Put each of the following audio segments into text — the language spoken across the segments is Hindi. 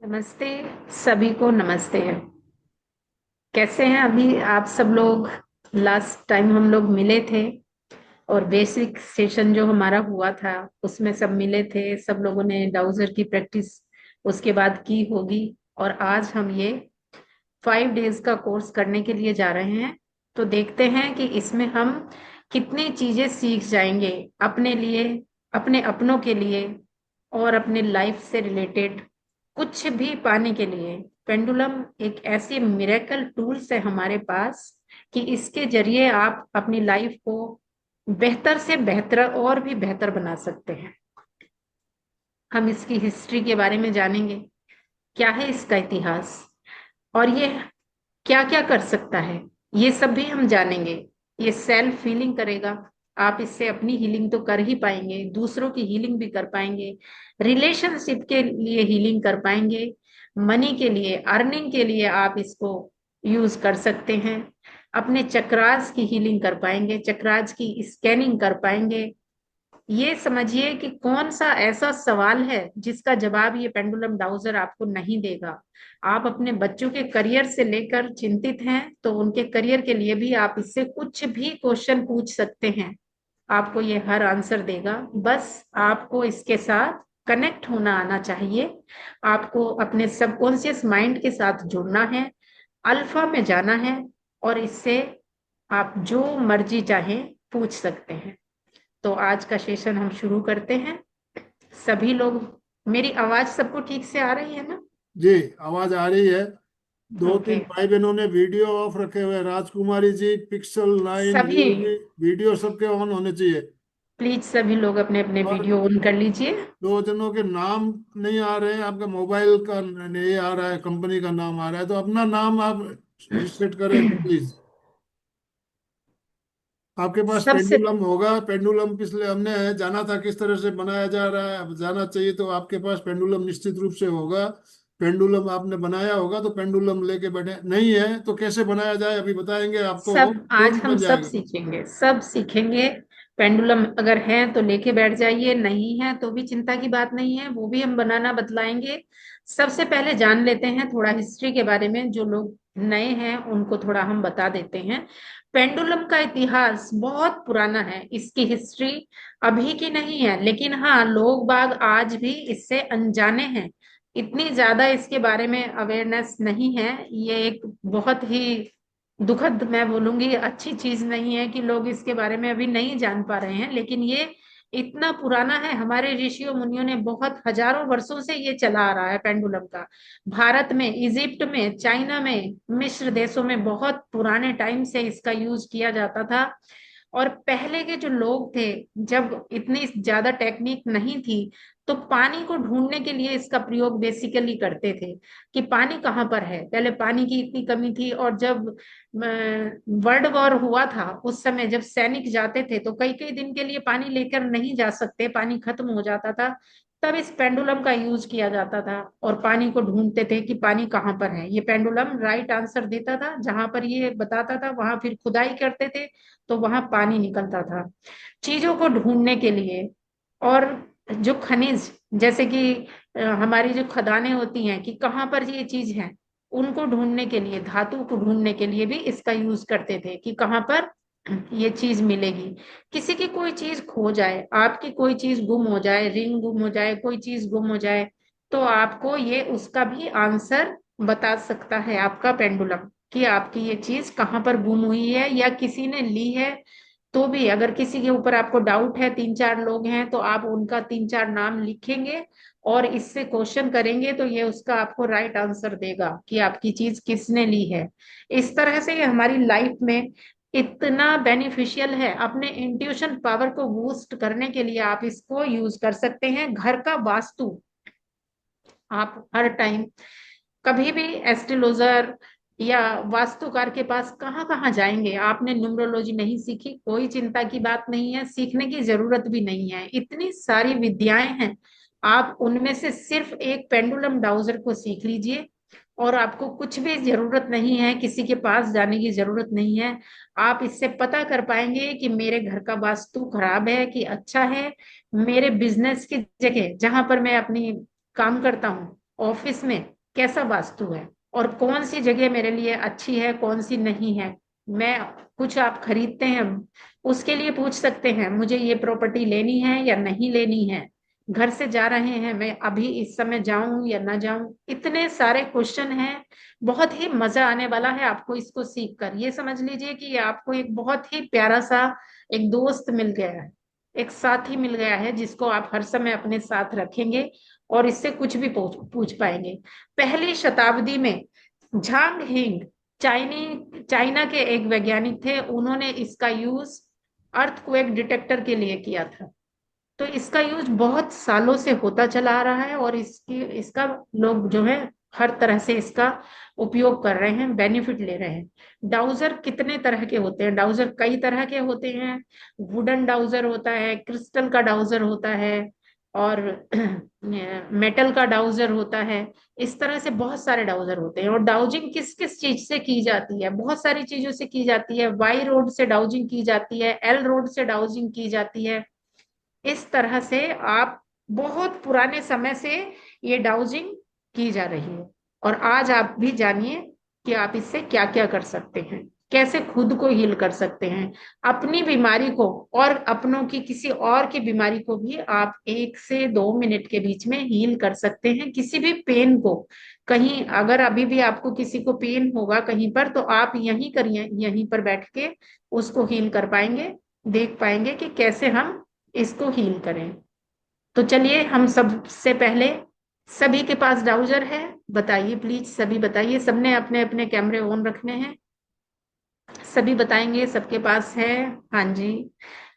नमस्ते। सभी को नमस्ते। कैसे हैं अभी आप सब लोग? लास्ट टाइम हम लोग मिले थे और बेसिक सेशन जो हमारा हुआ था उसमें सब मिले थे। सब लोगों ने डाउजर की प्रैक्टिस उसके बाद की होगी। और आज हम ये 5 डेज का कोर्स करने के लिए जा रहे हैं। तो देखते हैं कि इसमें हम कितनी चीजें सीख जाएंगे अपने लिए, अपने अपनों के लिए और अपने लाइफ से रिलेटेड कुछ भी पाने के लिए। पेंडुलम एक ऐसी मिरेकल टूल्स है हमारे पास कि इसके जरिए आप अपनी लाइफ को बेहतर से बेहतर और भी बेहतर बना सकते हैं। हम इसकी हिस्ट्री के बारे में जानेंगे, क्या है इसका इतिहास और ये क्या क्या कर सकता है, ये सब भी हम जानेंगे। ये सेल्फ हीलिंग करेगा। आप इससे अपनी हीलिंग तो कर ही पाएंगे, दूसरों की हीलिंग भी कर पाएंगे, रिलेशनशिप के लिए हीलिंग कर पाएंगे, मनी के लिए, अर्निंग के लिए आप इसको यूज कर सकते हैं। अपने चक्रास की हीलिंग कर पाएंगे, चक्रास की स्कैनिंग कर पाएंगे। ये समझिए कि कौन सा ऐसा सवाल है जिसका जवाब ये पेंडुलम डाउजर आपको नहीं देगा। आप अपने बच्चों के करियर से लेकर चिंतित हैं तो उनके करियर के लिए भी आप इससे कुछ भी क्वेश्चन पूछ सकते हैं, आपको ये हर आंसर देगा। बस आपको इसके साथ कनेक्ट होना आना चाहिए। आपको अपने सबकॉन्शियस माइंड के साथ जुड़ना है, अल्फा में जाना है और इससे आप जो मर्जी चाहें पूछ सकते हैं। तो आज का सेशन हम शुरू करते हैं। सभी लोग, मेरी आवाज सबको ठीक से आ रही है ना? जी, आवाज आ रही है। दो ओके। तीन भाई बहनों ने वीडियो ऑफ रखे हुए हैं। राजकुमारी जी, पिक्सल 9 सभी जी, वीडियो सबके ऑन होने चाहिए। प्लीज सभी लोग अपने अपने और वीडियो ऑन कर लीजिए। दो जनों के नाम नहीं आ रहे हैं, आपका मोबाइल का नहीं आ रहा है, कंपनी का नाम आ रहा है, तो अपना नाम आप रिसेट करें प्लीज। आपके पास सबसे पेंडुलम होगा। पेंडुलम पिछले हमने जाना था किस तरह से बनाया जा रहा है, अब जाना चाहिए, तो आपके पास पेंडुलम निश्चित रूप से होगा। पेंडुलम आपने बनाया होगा, तो पेंडुलम लेके बैठे नहीं है तो कैसे बनाया जाए अभी बताएंगे आपको, सब आज तुरंत हम बन सब जाएगा। सीखेंगे, सब सीखेंगे। पेंडुलम अगर है तो लेके बैठ जाइए, नहीं है तो भी चिंता की बात नहीं है, वो भी हम बनाना बतलाएंगे। सबसे पहले जान लेते हैं थोड़ा हिस्ट्री के बारे में। जो लोग नए हैं उनको थोड़ा हम बता देते हैं। पेंडुलम का इतिहास बहुत पुराना है, इसकी हिस्ट्री अभी की नहीं है, लेकिन हाँ लोग बाग आज भी इससे अनजाने हैं। इतनी ज्यादा इसके बारे में अवेयरनेस नहीं है। ये एक बहुत ही दुखद, मैं बोलूंगी अच्छी चीज नहीं है कि लोग इसके बारे में अभी नहीं जान पा रहे हैं, लेकिन ये इतना पुराना है। हमारे ऋषियों मुनियों ने बहुत हजारों वर्षों से ये चला आ रहा है पेंडुलम का। भारत में, इजिप्ट में, चाइना में, मिस्र देशों में बहुत पुराने टाइम से इसका यूज किया जाता था। और पहले के जो लोग थे, जब इतनी ज्यादा टेक्निक नहीं थी, तो पानी को ढूंढने के लिए इसका प्रयोग बेसिकली करते थे कि पानी कहाँ पर है। पहले पानी की इतनी कमी थी और जब वर्ल्ड वॉर हुआ था उस समय जब सैनिक जाते थे तो कई कई दिन के लिए पानी लेकर नहीं जा सकते, पानी खत्म हो जाता था। तब इस पेंडुलम का यूज किया जाता था और पानी को ढूंढते थे कि पानी कहाँ पर है। ये पेंडुलम राइट आंसर देता था, जहां पर ये बताता था वहां फिर खुदाई करते थे तो वहां पानी निकलता था चीजों को ढूंढने के लिए। और जो खनिज, जैसे कि हमारी जो खदानें होती हैं कि कहाँ पर ये चीज है, उनको ढूंढने के लिए, धातु को ढूंढने के लिए भी इसका यूज करते थे कि कहाँ पर ये चीज मिलेगी। किसी की कोई चीज खो जाए, आपकी कोई चीज गुम हो जाए, रिंग गुम हो जाए, कोई चीज गुम हो जाए, तो आपको ये उसका भी आंसर बता सकता है आपका पेंडुलम कि आपकी ये चीज कहाँ पर गुम हुई है या किसी ने ली है। तो भी अगर किसी के ऊपर आपको डाउट है, 3-4 लोग हैं, तो आप उनका 3-4 नाम लिखेंगे और इससे क्वेश्चन करेंगे तो ये उसका आपको राइट आंसर देगा कि आपकी चीज किसने ली है। इस तरह से ये हमारी लाइफ में इतना बेनिफिशियल है। अपने इंट्यूशन पावर को बूस्ट करने के लिए आप इसको यूज कर सकते हैं। घर का वास्तु आप हर टाइम कभी भी एस्ट्रोलॉजर या वास्तुकार के पास कहाँ कहाँ जाएंगे। आपने न्यूमरोलॉजी नहीं सीखी, कोई चिंता की बात नहीं है, सीखने की जरूरत भी नहीं है, इतनी सारी विद्याएं हैं। आप उनमें से सिर्फ एक पेंडुलम डाउजर को सीख लीजिए और आपको कुछ भी जरूरत नहीं है, किसी के पास जाने की जरूरत नहीं है। आप इससे पता कर पाएंगे कि मेरे घर का वास्तु खराब है कि अच्छा है, मेरे बिजनेस की जगह जहां पर मैं अपनी काम करता हूँ, ऑफिस में कैसा वास्तु है और कौन सी जगह मेरे लिए अच्छी है, कौन सी नहीं है। मैं कुछ आप खरीदते हैं उसके लिए पूछ सकते हैं, मुझे ये प्रॉपर्टी लेनी है या नहीं लेनी है। घर से जा रहे हैं, मैं अभी इस समय जाऊं या ना जाऊं, इतने सारे क्वेश्चन हैं। बहुत ही मजा आने वाला है आपको इसको सीख कर। ये समझ लीजिए कि आपको एक बहुत ही प्यारा सा एक दोस्त मिल गया है, एक साथी मिल गया है जिसको आप हर समय अपने साथ रखेंगे और इससे कुछ भी पूछ पाएंगे। पहली शताब्दी में झांग हिंग, चाइना के एक वैज्ञानिक थे, उन्होंने इसका यूज अर्थक्वेक डिटेक्टर के लिए किया था। तो इसका यूज बहुत सालों से होता चला आ रहा है और इसका लोग जो है हर तरह से इसका उपयोग कर रहे हैं, बेनिफिट ले रहे हैं। डाउजर कितने तरह के होते हैं? डाउजर कई तरह के होते हैं। वुडन डाउजर होता है, क्रिस्टल का डाउजर होता है और मेटल का डाउजर होता है। इस तरह से बहुत सारे डाउजर होते हैं। और डाउजिंग किस किस चीज से की जाती है? बहुत सारी चीजों से की जाती है। वाई रोड से डाउजिंग की जाती है, एल रोड से डाउजिंग की जाती है। इस तरह से आप बहुत पुराने समय से ये डाउजिंग की जा रही है। और आज आप भी जानिए कि आप इससे क्या क्या कर सकते हैं, कैसे खुद को हील कर सकते हैं, अपनी बीमारी को और अपनों की किसी और की बीमारी को भी आप 1 से 2 मिनट के बीच में हील कर सकते हैं। किसी भी पेन को, कहीं अगर अभी भी आपको किसी को पेन होगा कहीं पर, तो आप यहीं करिए, यहीं पर बैठ के उसको हील कर पाएंगे, देख पाएंगे कि कैसे हम इसको हील करें। तो चलिए, हम सबसे पहले, सभी के पास डाउजर है? बताइए प्लीज, सभी बताइए। सबने अपने अपने कैमरे ऑन रखने हैं, सभी बताएंगे सबके पास है। हाँ जी।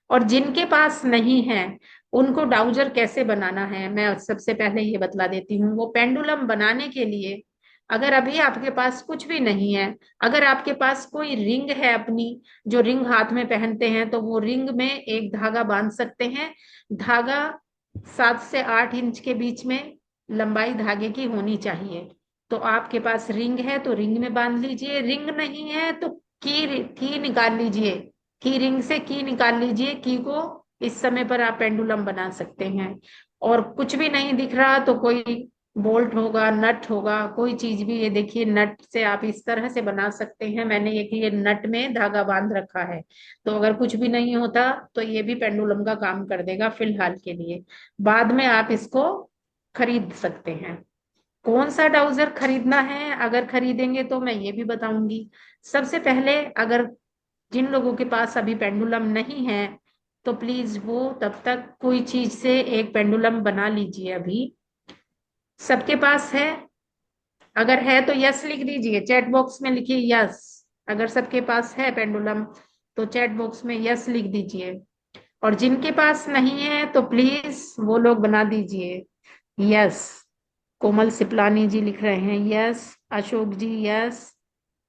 और जिनके पास नहीं है उनको डाउजर कैसे बनाना है मैं सबसे पहले ये बतला देती हूँ। वो पेंडुलम बनाने के लिए, अगर अभी आपके पास कुछ भी नहीं है, अगर आपके पास कोई रिंग है अपनी, जो रिंग हाथ में पहनते हैं, तो वो रिंग में एक धागा बांध सकते हैं। धागा 7 से 8 इंच के बीच में लंबाई धागे की होनी चाहिए। तो आपके पास रिंग है तो रिंग में बांध लीजिए, रिंग नहीं है तो की निकाल लीजिए, की रिंग से की निकाल लीजिए। की को इस समय पर आप पेंडुलम बना सकते हैं। और कुछ भी नहीं दिख रहा तो कोई बोल्ट होगा, नट होगा, कोई चीज भी, ये देखिए नट से आप इस तरह से बना सकते हैं। मैंने ये नट में धागा बांध रखा है, तो अगर कुछ भी नहीं होता तो ये भी पेंडुलम का काम कर देगा फिलहाल के लिए। बाद में आप इसको खरीद सकते हैं। कौन सा डाउजर खरीदना है अगर खरीदेंगे तो मैं ये भी बताऊंगी। सबसे पहले, अगर जिन लोगों के पास अभी पेंडुलम नहीं है तो प्लीज वो तब तक कोई चीज से एक पेंडुलम बना लीजिए। अभी सबके पास है? अगर है तो यस लिख दीजिए, चैट बॉक्स में लिखिए यस। अगर सबके पास है पेंडुलम तो चैट बॉक्स में यस लिख दीजिए। और जिनके पास नहीं है तो प्लीज वो लोग बना दीजिए यस। कोमल सिपलानी जी लिख रहे हैं यस, अशोक जी यस,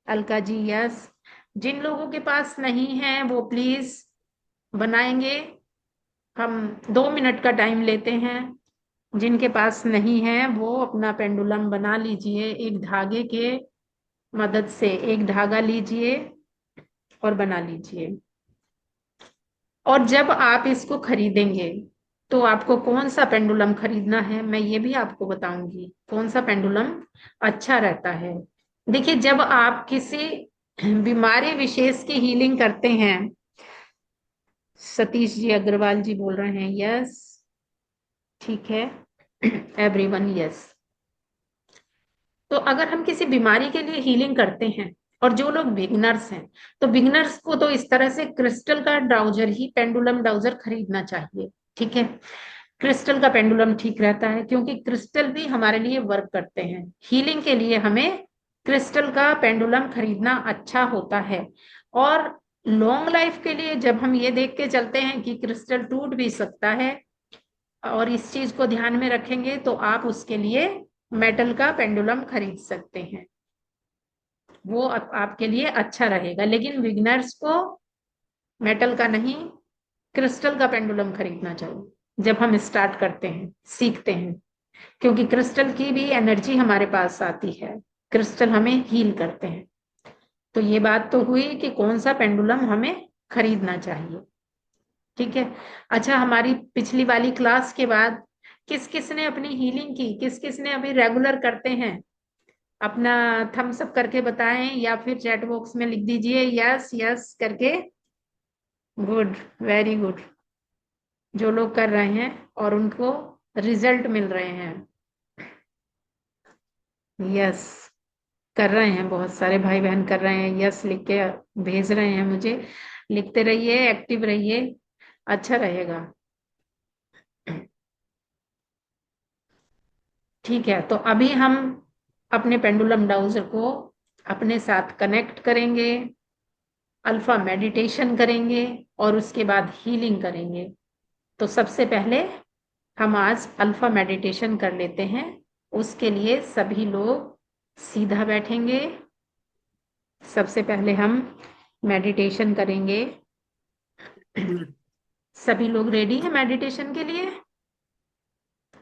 अलका जी यस। जिन लोगों के पास नहीं है वो प्लीज बनाएंगे। हम 2 मिनट का टाइम लेते हैं। जिनके पास नहीं है वो अपना पेंडुलम बना लीजिए। एक धागे के मदद से एक धागा लीजिए और बना लीजिए। और जब आप इसको खरीदेंगे तो आपको कौन सा पेंडुलम खरीदना है मैं ये भी आपको बताऊंगी, कौन सा पेंडुलम अच्छा रहता है। देखिए, जब आप किसी बीमारी विशेष की हीलिंग करते हैं, सतीश जी अग्रवाल जी बोल रहे हैं यस, ठीक है, एवरीवन यस। तो अगर हम किसी बीमारी के लिए हीलिंग करते हैं और जो लोग बिगनर्स हैं, तो बिगनर्स को तो इस तरह से क्रिस्टल का डाउजर ही, पेंडुलम डाउजर खरीदना चाहिए। ठीक है, क्रिस्टल का पेंडुलम ठीक रहता है, क्योंकि क्रिस्टल भी हमारे लिए वर्क करते हैं। हीलिंग के लिए हमें क्रिस्टल का पेंडुलम खरीदना अच्छा होता है। और लॉन्ग लाइफ के लिए जब हम ये देख के चलते हैं कि क्रिस्टल टूट भी सकता है, और इस चीज को ध्यान में रखेंगे, तो आप उसके लिए मेटल का पेंडुलम खरीद सकते हैं। वो आपके लिए अच्छा रहेगा। लेकिन बिगनर्स को मेटल का नहीं, क्रिस्टल का पेंडुलम खरीदना चाहिए जब हम स्टार्ट करते हैं, सीखते हैं। क्योंकि क्रिस्टल की भी एनर्जी हमारे पास आती है, क्रिस्टल हमें हील करते हैं। तो ये बात तो हुई कि कौन सा पेंडुलम हमें खरीदना चाहिए। ठीक है। अच्छा, हमारी पिछली वाली क्लास के बाद किस किस ने अपनी हीलिंग की, किस किस ने अभी रेगुलर करते हैं, अपना थम्स अप करके बताएं, या फिर चैट बॉक्स में लिख दीजिए यस यस करके। Good, very good. जो लोग कर रहे हैं और उनको रिजल्ट मिल रहे हैं, यस कर रहे हैं, बहुत सारे भाई बहन कर रहे हैं, यस लिख के भेज रहे हैं मुझे। लिखते रहिए, एक्टिव रहिए, अच्छा रहेगा। ठीक है, तो अभी हम अपने पेंडुलम डाउजर को अपने साथ कनेक्ट करेंगे, अल्फा मेडिटेशन करेंगे, और उसके बाद हीलिंग करेंगे। तो सबसे पहले हम आज अल्फा मेडिटेशन कर लेते हैं। उसके लिए सभी लोग सीधा बैठेंगे। सबसे पहले हम मेडिटेशन करेंगे। सभी लोग रेडी हैं मेडिटेशन के लिए?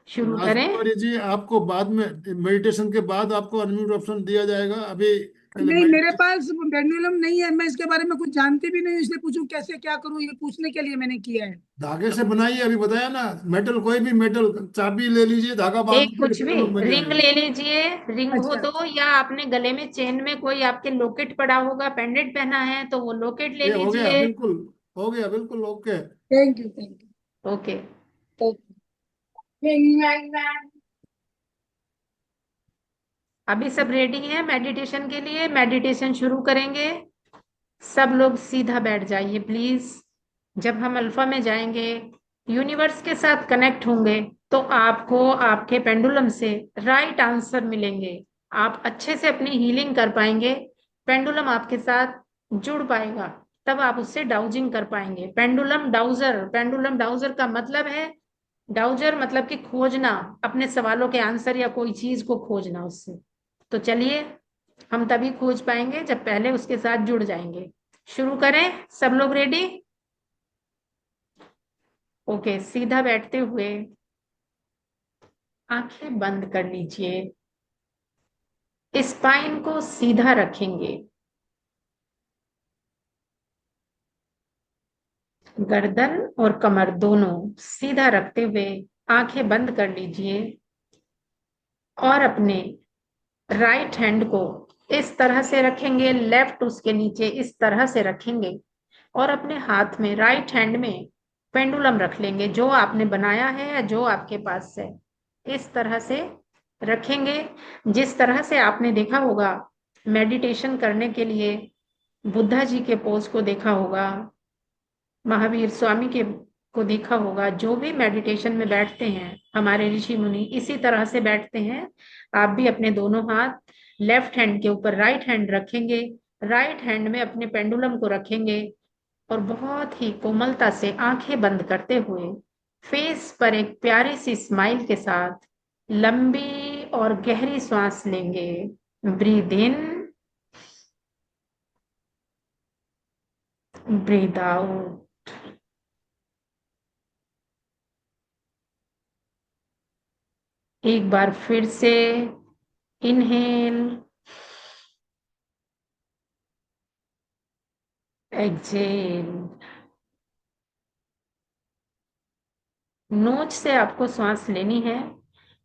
शुरू करें। राजकुमारी जी, आपको बाद में, मेडिटेशन के बाद आपको अनम्यूट ऑप्शन दिया जाएगा। अभी पहले नहीं, मेरे मेडिटेशन पास पेंडुलम नहीं है, मैं इसके बारे में कुछ जानती भी नहीं, इसलिए पूछूं कैसे क्या करूं, ये पूछने के लिए मैंने किया है। धागे से बनाइए, अभी बताया ना। मेटल, कोई भी मेटल, चाबी ले लीजिए, धागा बांध एक लीजिए, कुछ भी, पेंडुलम बन रिंग जाएगा। ले लीजिए, रिंग हो अच्छा, तो, या आपने गले में चेन में कोई आपके लॉकेट पड़ा होगा, पेंडेंट पहना है तो वो लॉकेट ले ये हो गया लीजिए। बिल्कुल, हो गया बिल्कुल, okay. Thank you, thank okay, you. अभी सब रेडी हैं मेडिटेशन के लिए? मेडिटेशन शुरू करेंगे। सब लोग सीधा बैठ जाइए प्लीज। जब हम अल्फा में जाएंगे, यूनिवर्स के साथ कनेक्ट होंगे, तो आपको आपके पेंडुलम से राइट आंसर मिलेंगे। आप अच्छे से अपनी हीलिंग कर पाएंगे, पेंडुलम आपके साथ जुड़ पाएगा, तब आप उससे डाउजिंग कर पाएंगे। पेंडुलम डाउजर, पेंडुलम डाउजर का मतलब है, डाउजर मतलब कि खोजना, अपने सवालों के आंसर या कोई चीज को खोजना उससे। तो चलिए, हम तभी खोज पाएंगे जब पहले उसके साथ जुड़ जाएंगे। शुरू करें, सब लोग रेडी? ओके, सीधा बैठते हुए आंखें बंद कर लीजिए। स्पाइन को सीधा रखेंगे, गर्दन और कमर दोनों सीधा रखते हुए आंखें बंद कर लीजिए, और अपने राइट हैंड को इस तरह से रखेंगे, लेफ्ट उसके नीचे इस तरह से रखेंगे, और अपने हाथ में, राइट हैंड में पेंडुलम रख लेंगे, जो आपने बनाया है या जो आपके पास है, इस तरह से रखेंगे। जिस तरह से आपने देखा होगा मेडिटेशन करने के लिए, बुद्धा जी के पोज को देखा होगा, महावीर स्वामी के को देखा होगा, जो भी मेडिटेशन में बैठते हैं हमारे ऋषि मुनि इसी तरह से बैठते हैं। आप भी अपने दोनों हाथ लेफ्ट हैंड के ऊपर राइट हैंड रखेंगे, राइट हैंड में अपने पेंडुलम को रखेंगे, और बहुत ही कोमलता से आंखें बंद करते हुए फेस पर एक प्यारी सी स्माइल के साथ लंबी और गहरी सांस लेंगे। Breathe in, breathe out. एक बार फिर से इनहेल, एक्सहेल। नोच से आपको सांस लेनी है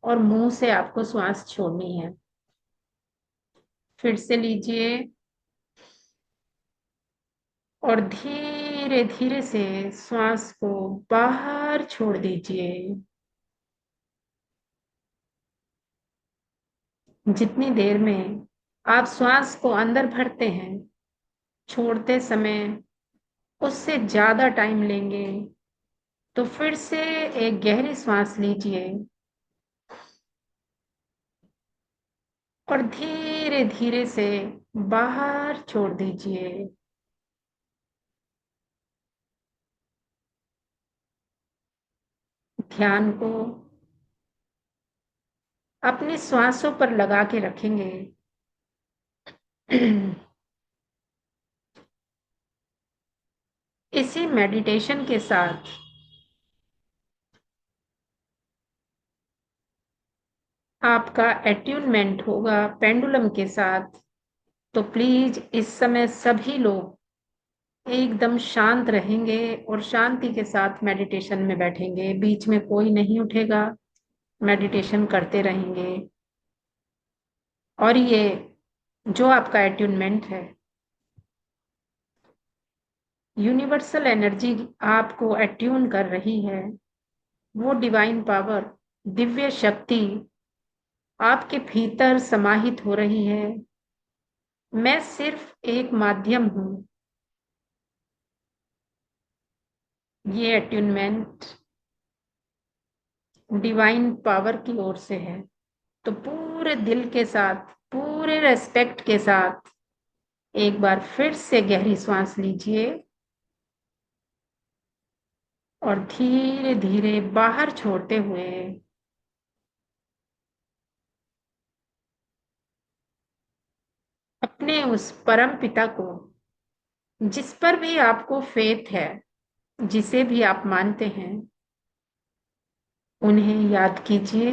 और मुंह से आपको सांस छोड़नी है। फिर से लीजिए, और धीरे धीरे से सांस को बाहर छोड़ दीजिए। जितनी देर में आप श्वास को अंदर भरते हैं, छोड़ते समय उससे ज्यादा टाइम लेंगे, तो फिर से एक गहरी सांस लीजिए और धीरे धीरे से बाहर छोड़ दीजिए। ध्यान को अपनी श्वासों पर लगा के रखेंगे। इसी मेडिटेशन के साथ आपका अट्यूनमेंट होगा पेंडुलम के साथ। तो प्लीज इस समय सभी लोग एकदम शांत रहेंगे और शांति के साथ मेडिटेशन में बैठेंगे। बीच में कोई नहीं उठेगा, मेडिटेशन करते रहेंगे। और ये जो आपका अट्यूनमेंट है, यूनिवर्सल एनर्जी आपको अट्यून कर रही है। वो डिवाइन पावर, दिव्य शक्ति आपके भीतर समाहित हो रही है। मैं सिर्फ एक माध्यम हूं। ये अट्यूनमेंट डिवाइन पावर की ओर से है। तो पूरे दिल के साथ, पूरे रेस्पेक्ट के साथ एक बार फिर से गहरी सांस लीजिए और धीरे धीरे बाहर छोड़ते हुए अपने उस परम पिता को, जिस पर भी आपको फेथ है, जिसे भी आप मानते हैं, उन्हें याद कीजिए।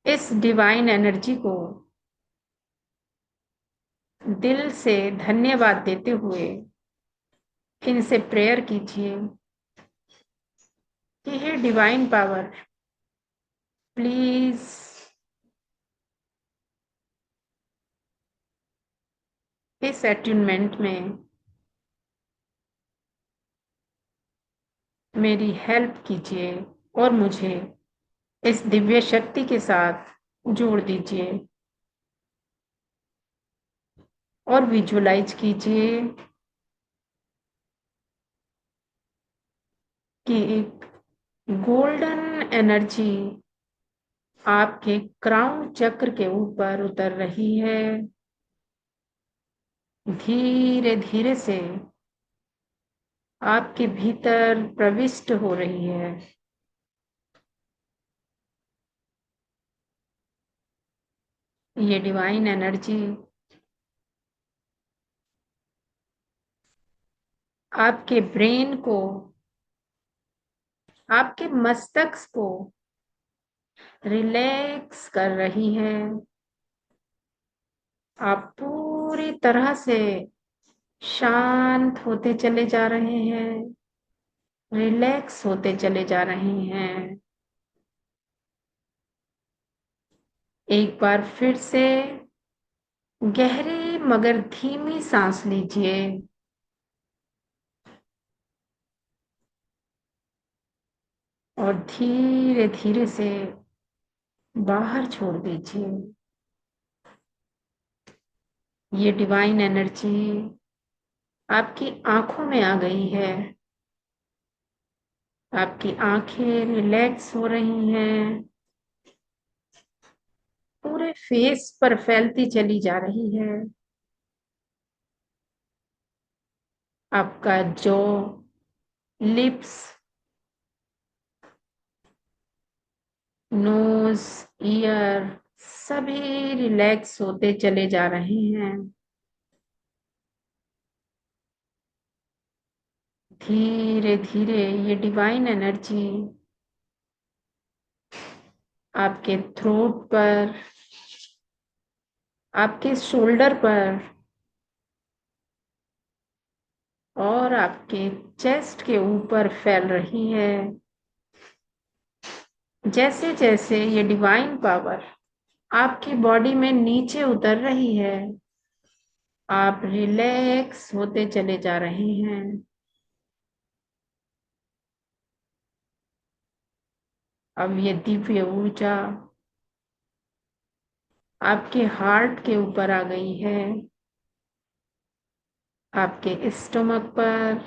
इस डिवाइन एनर्जी को दिल से धन्यवाद देते हुए इनसे प्रेयर कीजिए कि हे डिवाइन पावर, प्लीज इस अट्यूनमेंट में मेरी हेल्प कीजिए और मुझे इस दिव्य शक्ति के साथ जोड़ दीजिए। और विजुलाइज कीजिए कि एक गोल्डन एनर्जी आपके क्राउन चक्र के ऊपर उतर रही है। धीरे धीरे से आपके भीतर प्रविष्ट हो रही है। ये डिवाइन एनर्जी आपके ब्रेन को, आपके मस्तिष्क को रिलैक्स कर रही है। आप पूरी तरह से शांत होते चले जा रहे हैं, रिलैक्स होते चले जा रहे हैं। एक बार फिर से गहरी मगर धीमी सांस लीजिए और धीरे धीरे से बाहर छोड़ दीजिए। ये डिवाइन एनर्जी आपकी आंखों में आ गई है। आपकी आंखें रिलैक्स हो रही हैं, पूरे फेस पर फैलती चली जा रही है। आपका जॉ, लिप्स, नोज, ईयर सभी रिलैक्स होते चले जा रहे हैं। धीरे धीरे ये डिवाइन एनर्जी आपके थ्रोट पर, आपके शोल्डर पर और आपके चेस्ट के ऊपर फैल रही है। जैसे जैसे ये डिवाइन पावर आपकी बॉडी में नीचे उतर रही है, आप रिलैक्स होते चले जा रहे हैं। अब ये दिव्य ऊर्जा आपके हार्ट के ऊपर आ गई है, आपके स्टमक पर,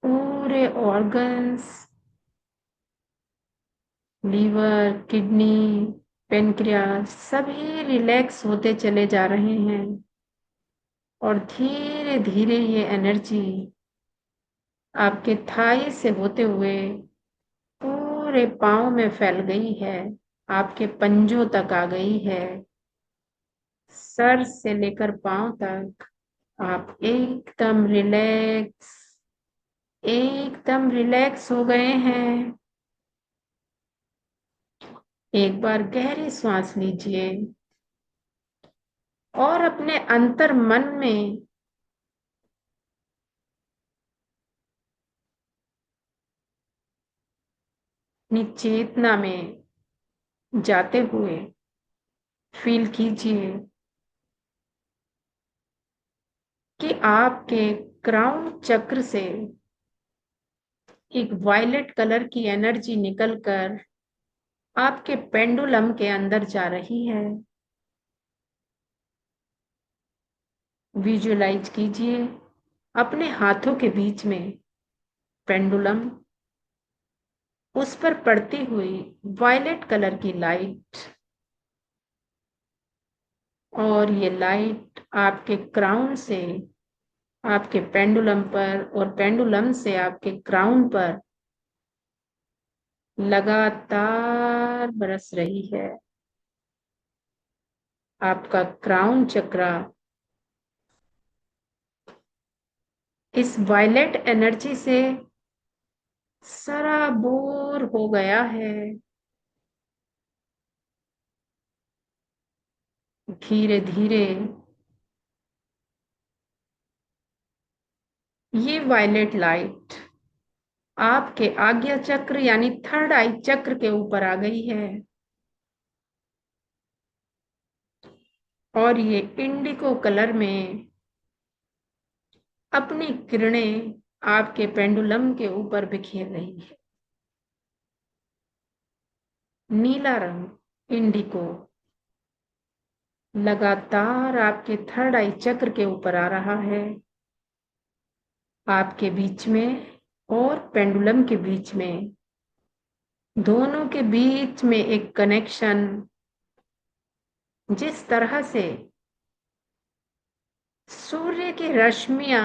पूरे ऑर्गन्स, लीवर, किडनी, पेनक्रियास सभी रिलैक्स होते चले जा रहे हैं और धीरे धीरे ये एनर्जी आपके थाई से होते हुए पूरे पांव में फैल गई है, आपके पंजों तक आ गई है। सर से लेकर पांव तक आप एकदम रिलैक्स हो गए हैं। एक बार गहरी सांस लीजिए और अपने अंतर मन में अपनी चेतना में जाते हुए फील कीजिए कि आपके क्राउन चक्र से एक वायलेट कलर की एनर्जी निकलकर आपके पेंडुलम के अंदर जा रही है। विजुलाइज कीजिए अपने हाथों के बीच में पेंडुलम, उस पर पड़ती हुई वायलेट कलर की लाइट, और ये लाइट आपके क्राउन से आपके पेंडुलम पर और पेंडुलम से आपके क्राउन पर लगातार बरस रही है। आपका क्राउन चक्रा इस वायलेट एनर्जी से सराबोर हो गया है। धीरे धीरे ये वायलेट लाइट आपके आज्ञा चक्र यानी थर्ड आई चक्र के ऊपर आ गई है और ये इंडिको कलर में अपनी किरणें आपके पेंडुलम के ऊपर बिखेर रही है। नीला रंग इंडिको लगातार आपके थर्ड आई चक्र के ऊपर आ रहा है, आपके बीच में और पेंडुलम के बीच में, दोनों के बीच में एक कनेक्शन। जिस तरह से सूर्य की रश्मियां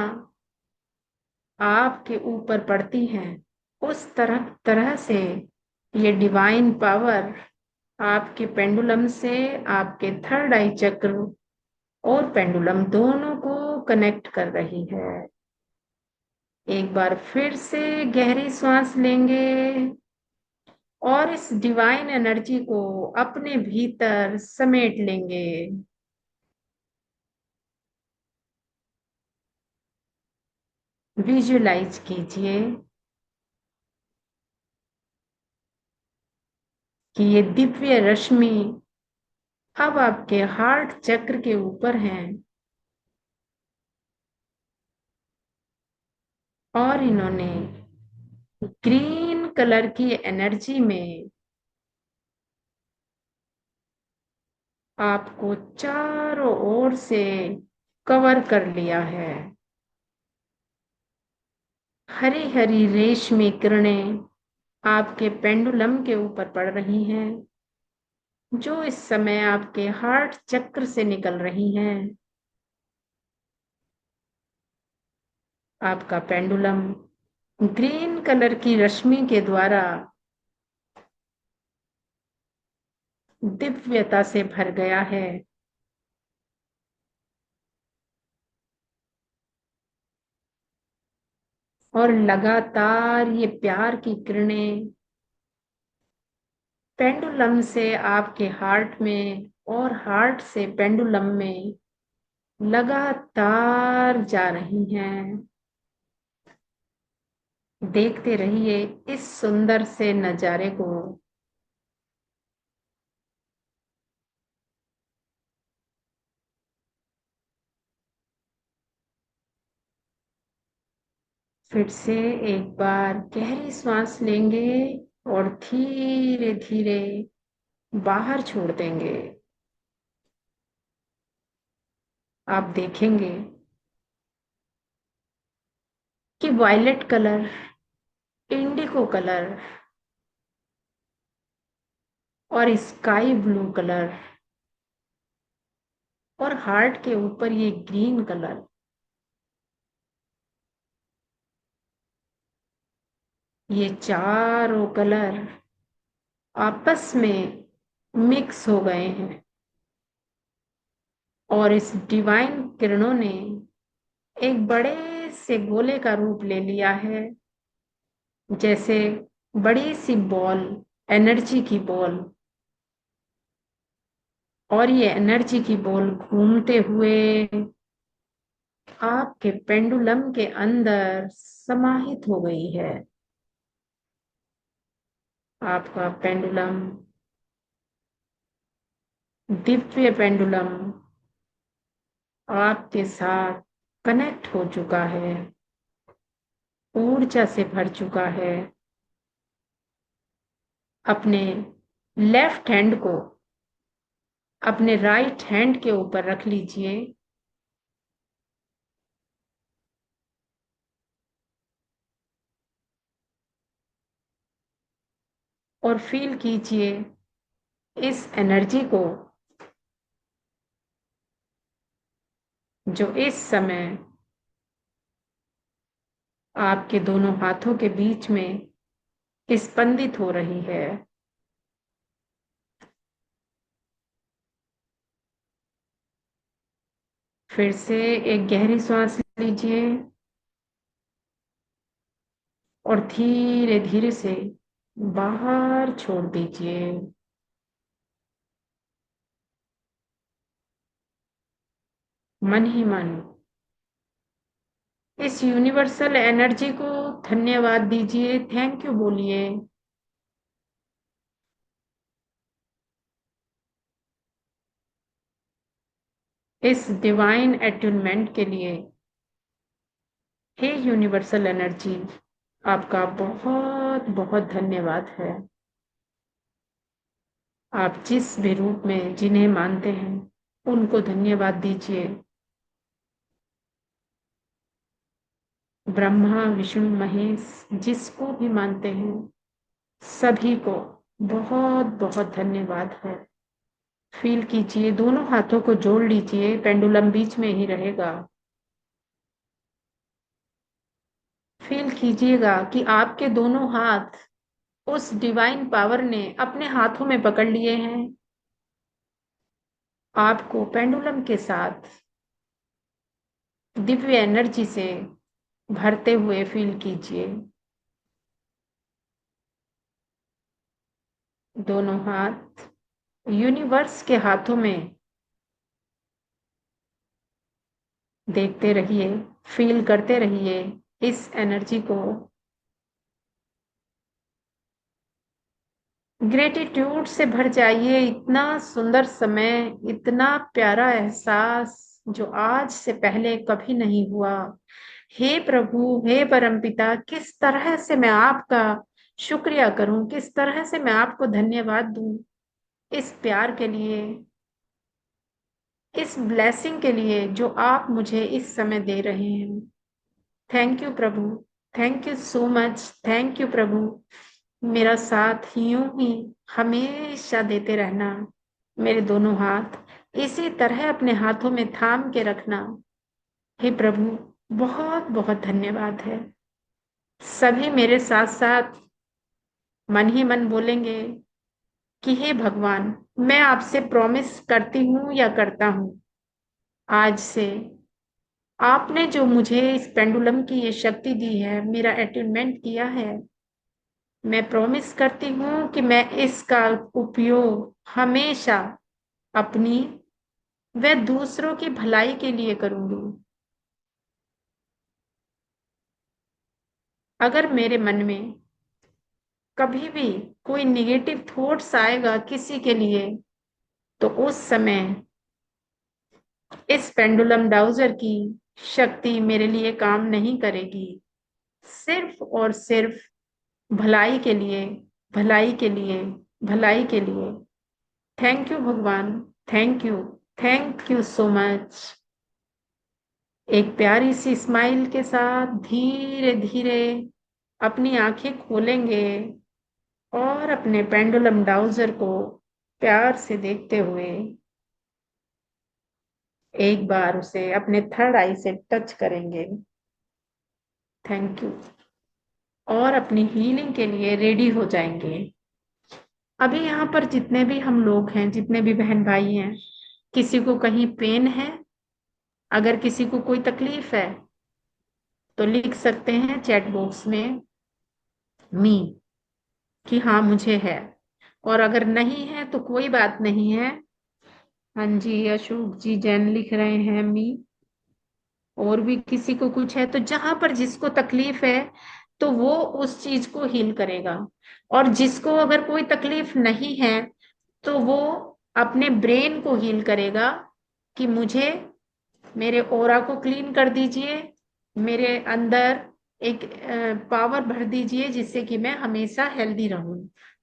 आपके ऊपर पड़ती हैं, उस तरह से ये डिवाइन पावर आपके पेंडुलम से आपके थर्ड आई चक्र और पेंडुलम दोनों को कनेक्ट कर रही है। एक बार फिर से गहरी सांस लेंगे और इस डिवाइन एनर्जी को अपने भीतर समेट लेंगे। विजुलाइज कीजिए कि ये दिव्य रश्मि अब आपके हार्ट चक्र के ऊपर हैं और इन्होंने ग्रीन कलर की एनर्जी में आपको चारों ओर से कवर कर लिया है। हरी हरी रेशमी किरणें आपके पेंडुलम के ऊपर पड़ रही हैं, जो इस समय आपके हार्ट चक्र से निकल रही हैं। आपका पेंडुलम ग्रीन कलर की रश्मि के द्वारा दिव्यता से भर गया है और लगातार ये प्यार की किरणें पेंडुलम से आपके हार्ट में और हार्ट से पेंडुलम में लगातार जा रही हैं। देखते रहिए इस सुंदर से नजारे को। फिर से एक बार गहरी सांस लेंगे और धीरे धीरे बाहर छोड़ देंगे। आप देखेंगे कि वायलेट कलर, इंडिगो कलर और स्काई ब्लू कलर और हार्ट के ऊपर ये ग्रीन कलर, ये चारों कलर आपस में मिक्स हो गए हैं और इस डिवाइन किरणों ने एक बड़े से गोले का रूप ले लिया है, जैसे बड़ी सी बॉल, एनर्जी की बॉल। और ये एनर्जी की बॉल घूमते हुए आपके पेंडुलम के अंदर समाहित हो गई है। आपका पेंडुलम, दिव्य पेंडुलम आपके साथ कनेक्ट हो चुका है, ऊर्जा से भर चुका है। अपने लेफ्ट हैंड को अपने राइट हैंड के ऊपर रख लीजिए और फील कीजिए इस एनर्जी को जो इस समय आपके दोनों हाथों के बीच में स्पंदित हो रही है। फिर से एक गहरी सांस लीजिए और धीरे धीरे से बाहर छोड़ दीजिए। मन ही मन इस यूनिवर्सल एनर्जी को धन्यवाद दीजिए, थैंक यू बोलिए। इस डिवाइन एट्यूनमेंट के लिए हे यूनिवर्सल एनर्जी, आपका बहुत बहुत धन्यवाद है। आप जिस भी रूप में जिन्हें मानते हैं उनको धन्यवाद दीजिए। ब्रह्मा विष्णु महेश जिसको भी मानते हैं सभी को बहुत बहुत धन्यवाद है। फील कीजिए, दोनों हाथों को जोड़ लीजिए, पेंडुलम बीच में ही रहेगा। फील कीजिएगा कि आपके दोनों हाथ उस डिवाइन पावर ने अपने हाथों में पकड़ लिए हैं। आपको पेंडुलम के साथ दिव्य एनर्जी से भरते हुए फील कीजिए। दोनों हाथ यूनिवर्स के हाथों में देखते रहिए, फील करते रहिए इस एनर्जी को। ग्रेटिट्यूड से भर जाइए। इतना सुंदर समय, इतना प्यारा एहसास जो आज से पहले कभी नहीं हुआ। हे प्रभु, हे परमपिता, किस तरह से मैं आपका शुक्रिया करूं, किस तरह से मैं आपको धन्यवाद दूं इस प्यार के लिए, इस ब्लेसिंग के लिए जो आप मुझे इस समय दे रहे हैं। थैंक यू प्रभु, thank you so much, thank you प्रभु। मेरा साथ यूं ही हमेशा देते रहना। मेरे दोनों हाथ इसी तरह अपने हाथों में थाम के रखना। हे प्रभु, बहुत बहुत धन्यवाद है। सभी मेरे साथ साथ मन ही मन बोलेंगे कि हे भगवान, मैं आपसे प्रॉमिस करती हूँ या करता हूँ, आज से आपने जो मुझे इस पेंडुलम की ये शक्ति दी है, मेरा अटेनमेंट किया है, मैं प्रॉमिस करती हूँ कि मैं इसका उपयोग हमेशा अपनी व दूसरों की भलाई के लिए करूंगी। अगर मेरे मन में कभी भी कोई निगेटिव थॉट्स आएगा किसी के लिए, तो उस समय इस पेंडुलम डाउजर की शक्ति मेरे लिए काम नहीं करेगी। सिर्फ और सिर्फ भलाई के लिए भलाई के लिए, भलाई के लिए। थैंक यू भगवान, thank you, thank you so much. एक प्यारी सी स्माइल के साथ धीरे धीरे अपनी आंखें खोलेंगे और अपने पेंडुलम डाउजर को प्यार से देखते हुए एक बार उसे अपने थर्ड आई से टच करेंगे। Thank you. और अपनी हीलिंग के लिए रेडी हो जाएंगे। अभी यहाँ पर जितने भी हम लोग हैं, जितने भी बहन भाई हैं, किसी को कहीं पेन है, अगर किसी को कोई तकलीफ है तो लिख सकते हैं चैट बॉक्स में मी, कि हाँ मुझे है। और अगर नहीं है तो कोई बात नहीं है। हाँ जी, अशोक जी जैन लिख रहे हैं मी। और भी किसी को कुछ है तो जहां पर जिसको तकलीफ है तो वो उस चीज को हील करेगा। और जिसको अगर कोई तकलीफ नहीं है तो वो अपने ब्रेन को हील करेगा कि मुझे मेरे ऑरा को क्लीन कर दीजिए, मेरे अंदर एक पावर भर दीजिए जिससे कि मैं हमेशा हेल्दी रहूं।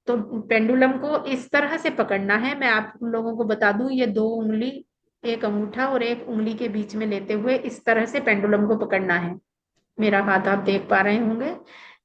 तो पेंडुलम को इस तरह से पकड़ना है। मैं आप लोगों को बता दूं, ये दो उंगली, एक अंगूठा और एक उंगली के बीच में लेते हुए इस तरह से पेंडुलम को पकड़ना है। मेरा हाथ आप देख पा रहे होंगे,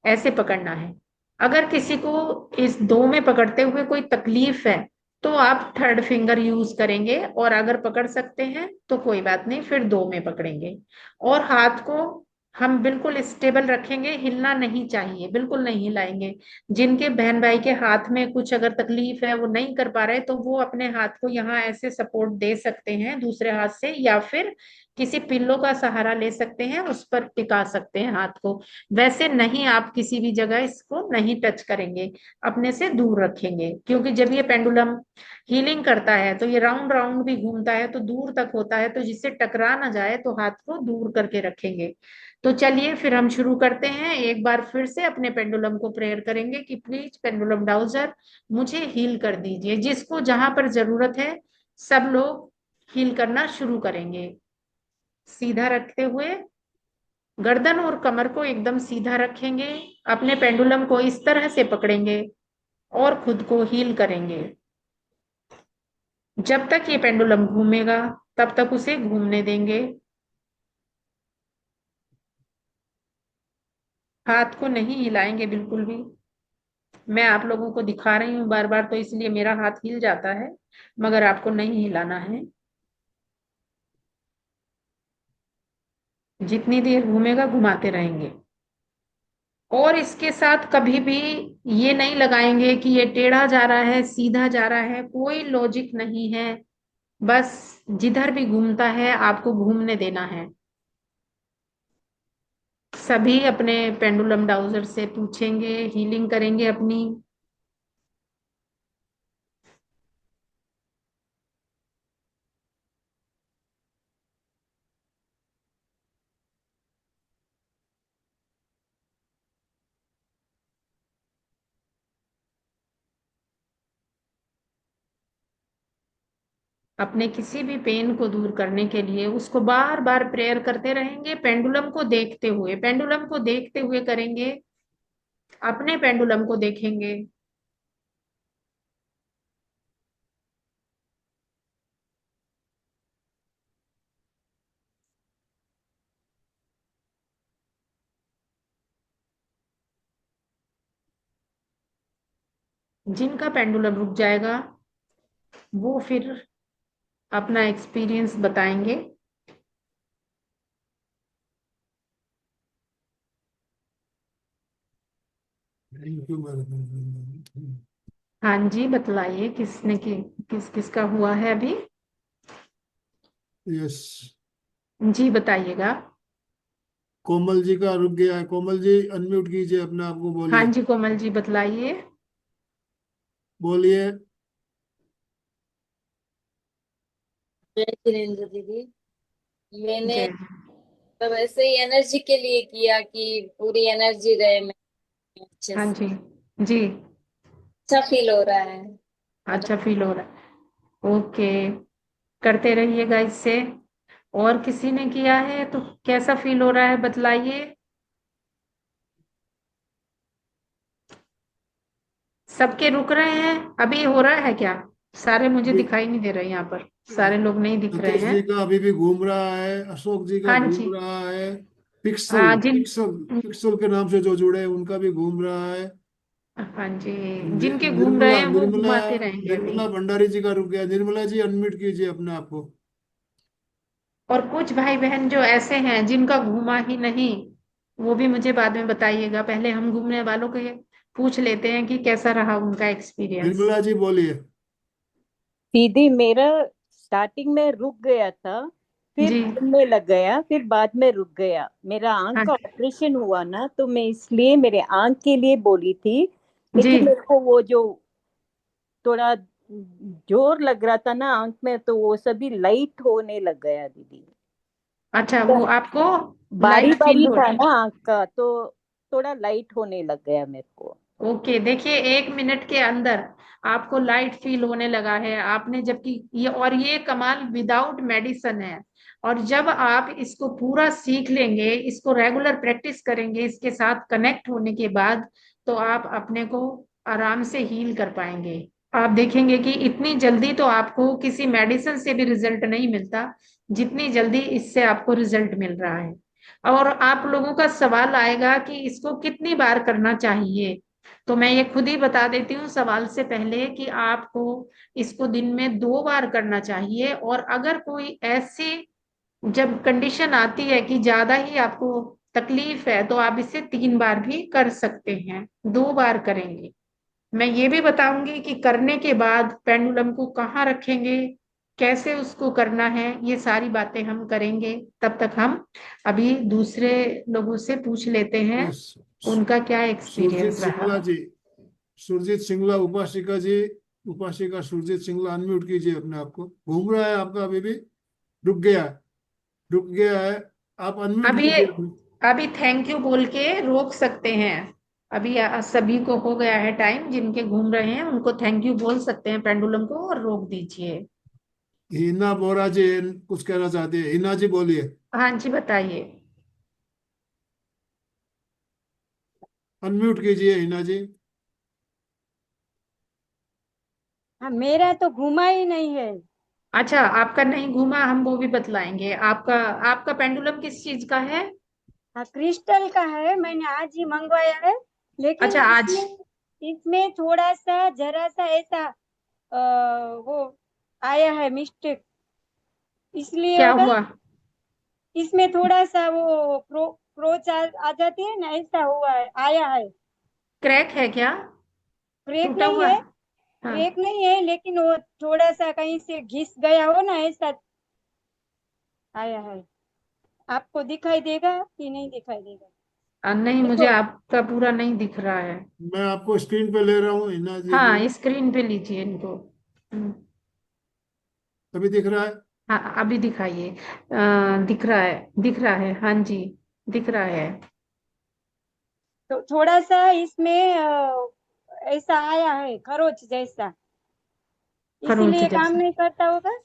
ऐसे पकड़ना है। अगर किसी को इस दो में पकड़ते हुए कोई तकलीफ है तो आप थर्ड फिंगर यूज करेंगे, और अगर पकड़ सकते हैं तो कोई बात नहीं, फिर दो में पकड़ेंगे। और हाथ को हम बिल्कुल स्टेबल रखेंगे, हिलना नहीं चाहिए, बिल्कुल नहीं हिलाएंगे। जिनके बहन भाई के हाथ में कुछ अगर तकलीफ है, वो नहीं कर पा रहे, तो वो अपने हाथ को यहाँ ऐसे सपोर्ट दे सकते हैं दूसरे हाथ से, या फिर किसी पिल्लो का सहारा ले सकते हैं, उस पर टिका सकते हैं हाथ को। वैसे नहीं, आप किसी भी जगह इसको नहीं टच करेंगे, अपने से दूर रखेंगे, क्योंकि जब ये पेंडुलम हीलिंग करता है तो ये राउंड राउंड भी घूमता है, तो दूर तक होता है, तो जिससे टकरा ना जाए तो हाथ को दूर करके रखेंगे। तो चलिए फिर हम शुरू करते हैं। एक बार फिर से अपने पेंडुलम को प्रेयर करेंगे कि प्लीज पेंडुलम डाउजर मुझे हील कर दीजिए। जिसको जहां पर जरूरत है सब लोग हील करना शुरू करेंगे। सीधा रखते हुए गर्दन और कमर को एकदम सीधा रखेंगे, अपने पेंडुलम को इस तरह से पकड़ेंगे और खुद को हील करेंगे। जब तक ये पेंडुलम घूमेगा तब तक उसे घूमने देंगे। हाथ को नहीं हिलाएंगे बिल्कुल भी। मैं आप लोगों को दिखा रही हूँ बार बार, तो इसलिए मेरा हाथ हिल जाता है, मगर आपको नहीं हिलाना है। जितनी देर घूमेगा घुमाते रहेंगे। और इसके साथ कभी भी ये नहीं लगाएंगे कि ये टेढ़ा जा रहा है, सीधा जा रहा है, कोई लॉजिक नहीं है। बस जिधर भी घूमता है आपको घूमने देना है। सभी अपने पेंडुलम डाउजर से पूछेंगे, हीलिंग करेंगे अपनी। अपने किसी भी पेन को दूर करने के लिए उसको बार बार प्रेयर करते रहेंगे, पेंडुलम को देखते हुए, पेंडुलम को देखते हुए करेंगे। अपने पेंडुलम को देखेंगे। जिनका पेंडुलम रुक जाएगा वो फिर अपना एक्सपीरियंस बताएंगे। Thank you madam. हाँ जी, बतलाइए किसने की, किस किसका हुआ है अभी। यस, जी बताइएगा। कोमल जी का रुक गया है। कोमल जी अनम्यूट कीजिए अपने आप को, हाँ बोलिए। जी कोमल जी बतलाइए। बोलिए। जय जिनेन्द्र दीदी। मैंने जय। तब ऐसे ही एनर्जी के लिए किया कि पूरी एनर्जी रहे में अच्छे हाँ से। जी। जी। अच्छा फील हो रहा है। और अच्छा फील हो रहा है, ओके। करते रहिएगा इससे। और किसी ने किया है तो कैसा फील हो रहा है बतलाइए। सबके रुक रहे हैं, अभी हो रहा है क्या? सारे मुझे अभी दिखाई नहीं दे रहे यहाँ पर, सारे लोग नहीं दिख रहे सतीश हैं। जी का अभी भी घूम रहा है, अशोक जी का हाँ जी। घूम रहा है, पिक्सल हाँ जिन पिक्सल पिक्सल के नाम से जो जुड़े हैं उनका भी घूम रहा है। हाँ जी, जिनके घूम रहे निर्मला हैं वो निर्मला घुमाते रहेंगे अभी। निर्मला भंडारी जी का रुक गया। निर्मला जी अनम्यूट कीजिए अपने आप को। और कुछ भाई बहन जो ऐसे हैं जिनका घूमा ही नहीं, वो भी मुझे बाद में बताइएगा। पहले हम घूमने वालों के पूछ लेते हैं कि कैसा रहा उनका एक्सपीरियंस। निर्मला जी बोलिए। दीदी मेरा स्टार्टिंग में रुक गया था, फिर जी। घूमने लग गया, फिर बाद में रुक गया। मेरा आंख हाँ का ऑपरेशन हुआ ना, तो मैं इसलिए मेरे आंख के लिए बोली थी। जी। लेकिन मेरे को वो जो थोड़ा जोर लग रहा था ना आंख में, तो वो सभी लाइट होने लग गया दीदी। अच्छा, वो आपको बारी लाइट फील बारी हो था रही? ना आंख का, तो थोड़ा लाइट होने लग गया मेरे को। ओके, देखिए 1 मिनट के अंदर आपको लाइट फील होने लगा है आपने, जबकि ये कमाल विदाउट मेडिसिन है। और जब आप इसको पूरा सीख लेंगे, इसको रेगुलर प्रैक्टिस करेंगे, इसके साथ कनेक्ट होने के बाद, तो आप अपने को आराम से हील कर पाएंगे। आप देखेंगे कि इतनी जल्दी तो आपको किसी मेडिसिन से भी रिजल्ट नहीं मिलता, जितनी जल्दी इससे आपको रिजल्ट मिल रहा है। और आप लोगों का सवाल आएगा कि इसको कितनी बार करना चाहिए, तो मैं ये खुद ही बता देती हूँ सवाल से पहले कि आपको इसको दिन में 2 बार करना चाहिए। और अगर कोई ऐसी जब कंडीशन आती है कि ज्यादा ही आपको तकलीफ है, तो आप इसे 3 बार भी कर सकते हैं। 2 बार करेंगे। मैं ये भी बताऊंगी कि करने के बाद पेंडुलम को कहाँ रखेंगे, कैसे उसको करना है, ये सारी बातें हम करेंगे। तब तक हम अभी दूसरे लोगों से पूछ लेते हैं यस। उनका क्या सुरजीत एक्सपीरियंस रहा। सिंगला जी, सुरजीत सिंगला, उपासिका जी, उपासिका सुरजीत सिंगला अनम्यूट कीजिए अपने आप को। घूम रहा है आपका अभी भी, रुक गया है, रुक गया है, आप अनम्यूट अभी कीजिए अपने। अभी थैंक यू बोल के रोक सकते हैं। अभी सभी को हो गया है टाइम, जिनके घूम रहे हैं उनको थैंक यू बोल सकते हैं पेंडुलम को, और रोक दीजिए। हिना बोरा जी कुछ कहना चाहते हैं, हिना जी बोलिए। हाँ जी, बताइए। अनम्यूट कीजिए हिना जी। हाँ, मेरा तो घुमा ही नहीं है। अच्छा, आपका नहीं घूमा, हम वो भी बतलाएंगे। आपका आपका पेंडुलम किस चीज का है? हाँ, क्रिस्टल का है, मैंने आज ही मंगवाया है। लेकिन अच्छा, आज। इसमें इसमें थोड़ा सा जरा सा ऐसा वो आया है मिस्टेक, इसलिए क्या होगा। हुआ? इसमें थोड़ा सा वो क्रोच आ जाती है ना, ऐसा हुआ है, आया है। क्रैक है क्या? क्रैक टूटा नहीं हुआ? है, हाँ। क्रैक नहीं है, लेकिन वो थोड़ा सा कहीं से घिस गया हो ना, ऐसा आया है। आपको दिखाई देगा कि नहीं दिखाई देगा? नहीं, मुझे देखो, आपका पूरा नहीं दिख रहा है। मैं आपको स्क्रीन पे ले रहा हूँ हिना जी को। हाँ, स्क्रीन पे लीजिए इनको। अभी दिख रहा है? हाँ, अभी दिखाइए। दिख रहा है, दिख रहा है, हाँ जी, दिख रहा है। तो थोड़ा सा इसमें ऐसा आया है खरोच जैसा, खरोंच इसीलिए काम जैसा? नहीं करता होगा।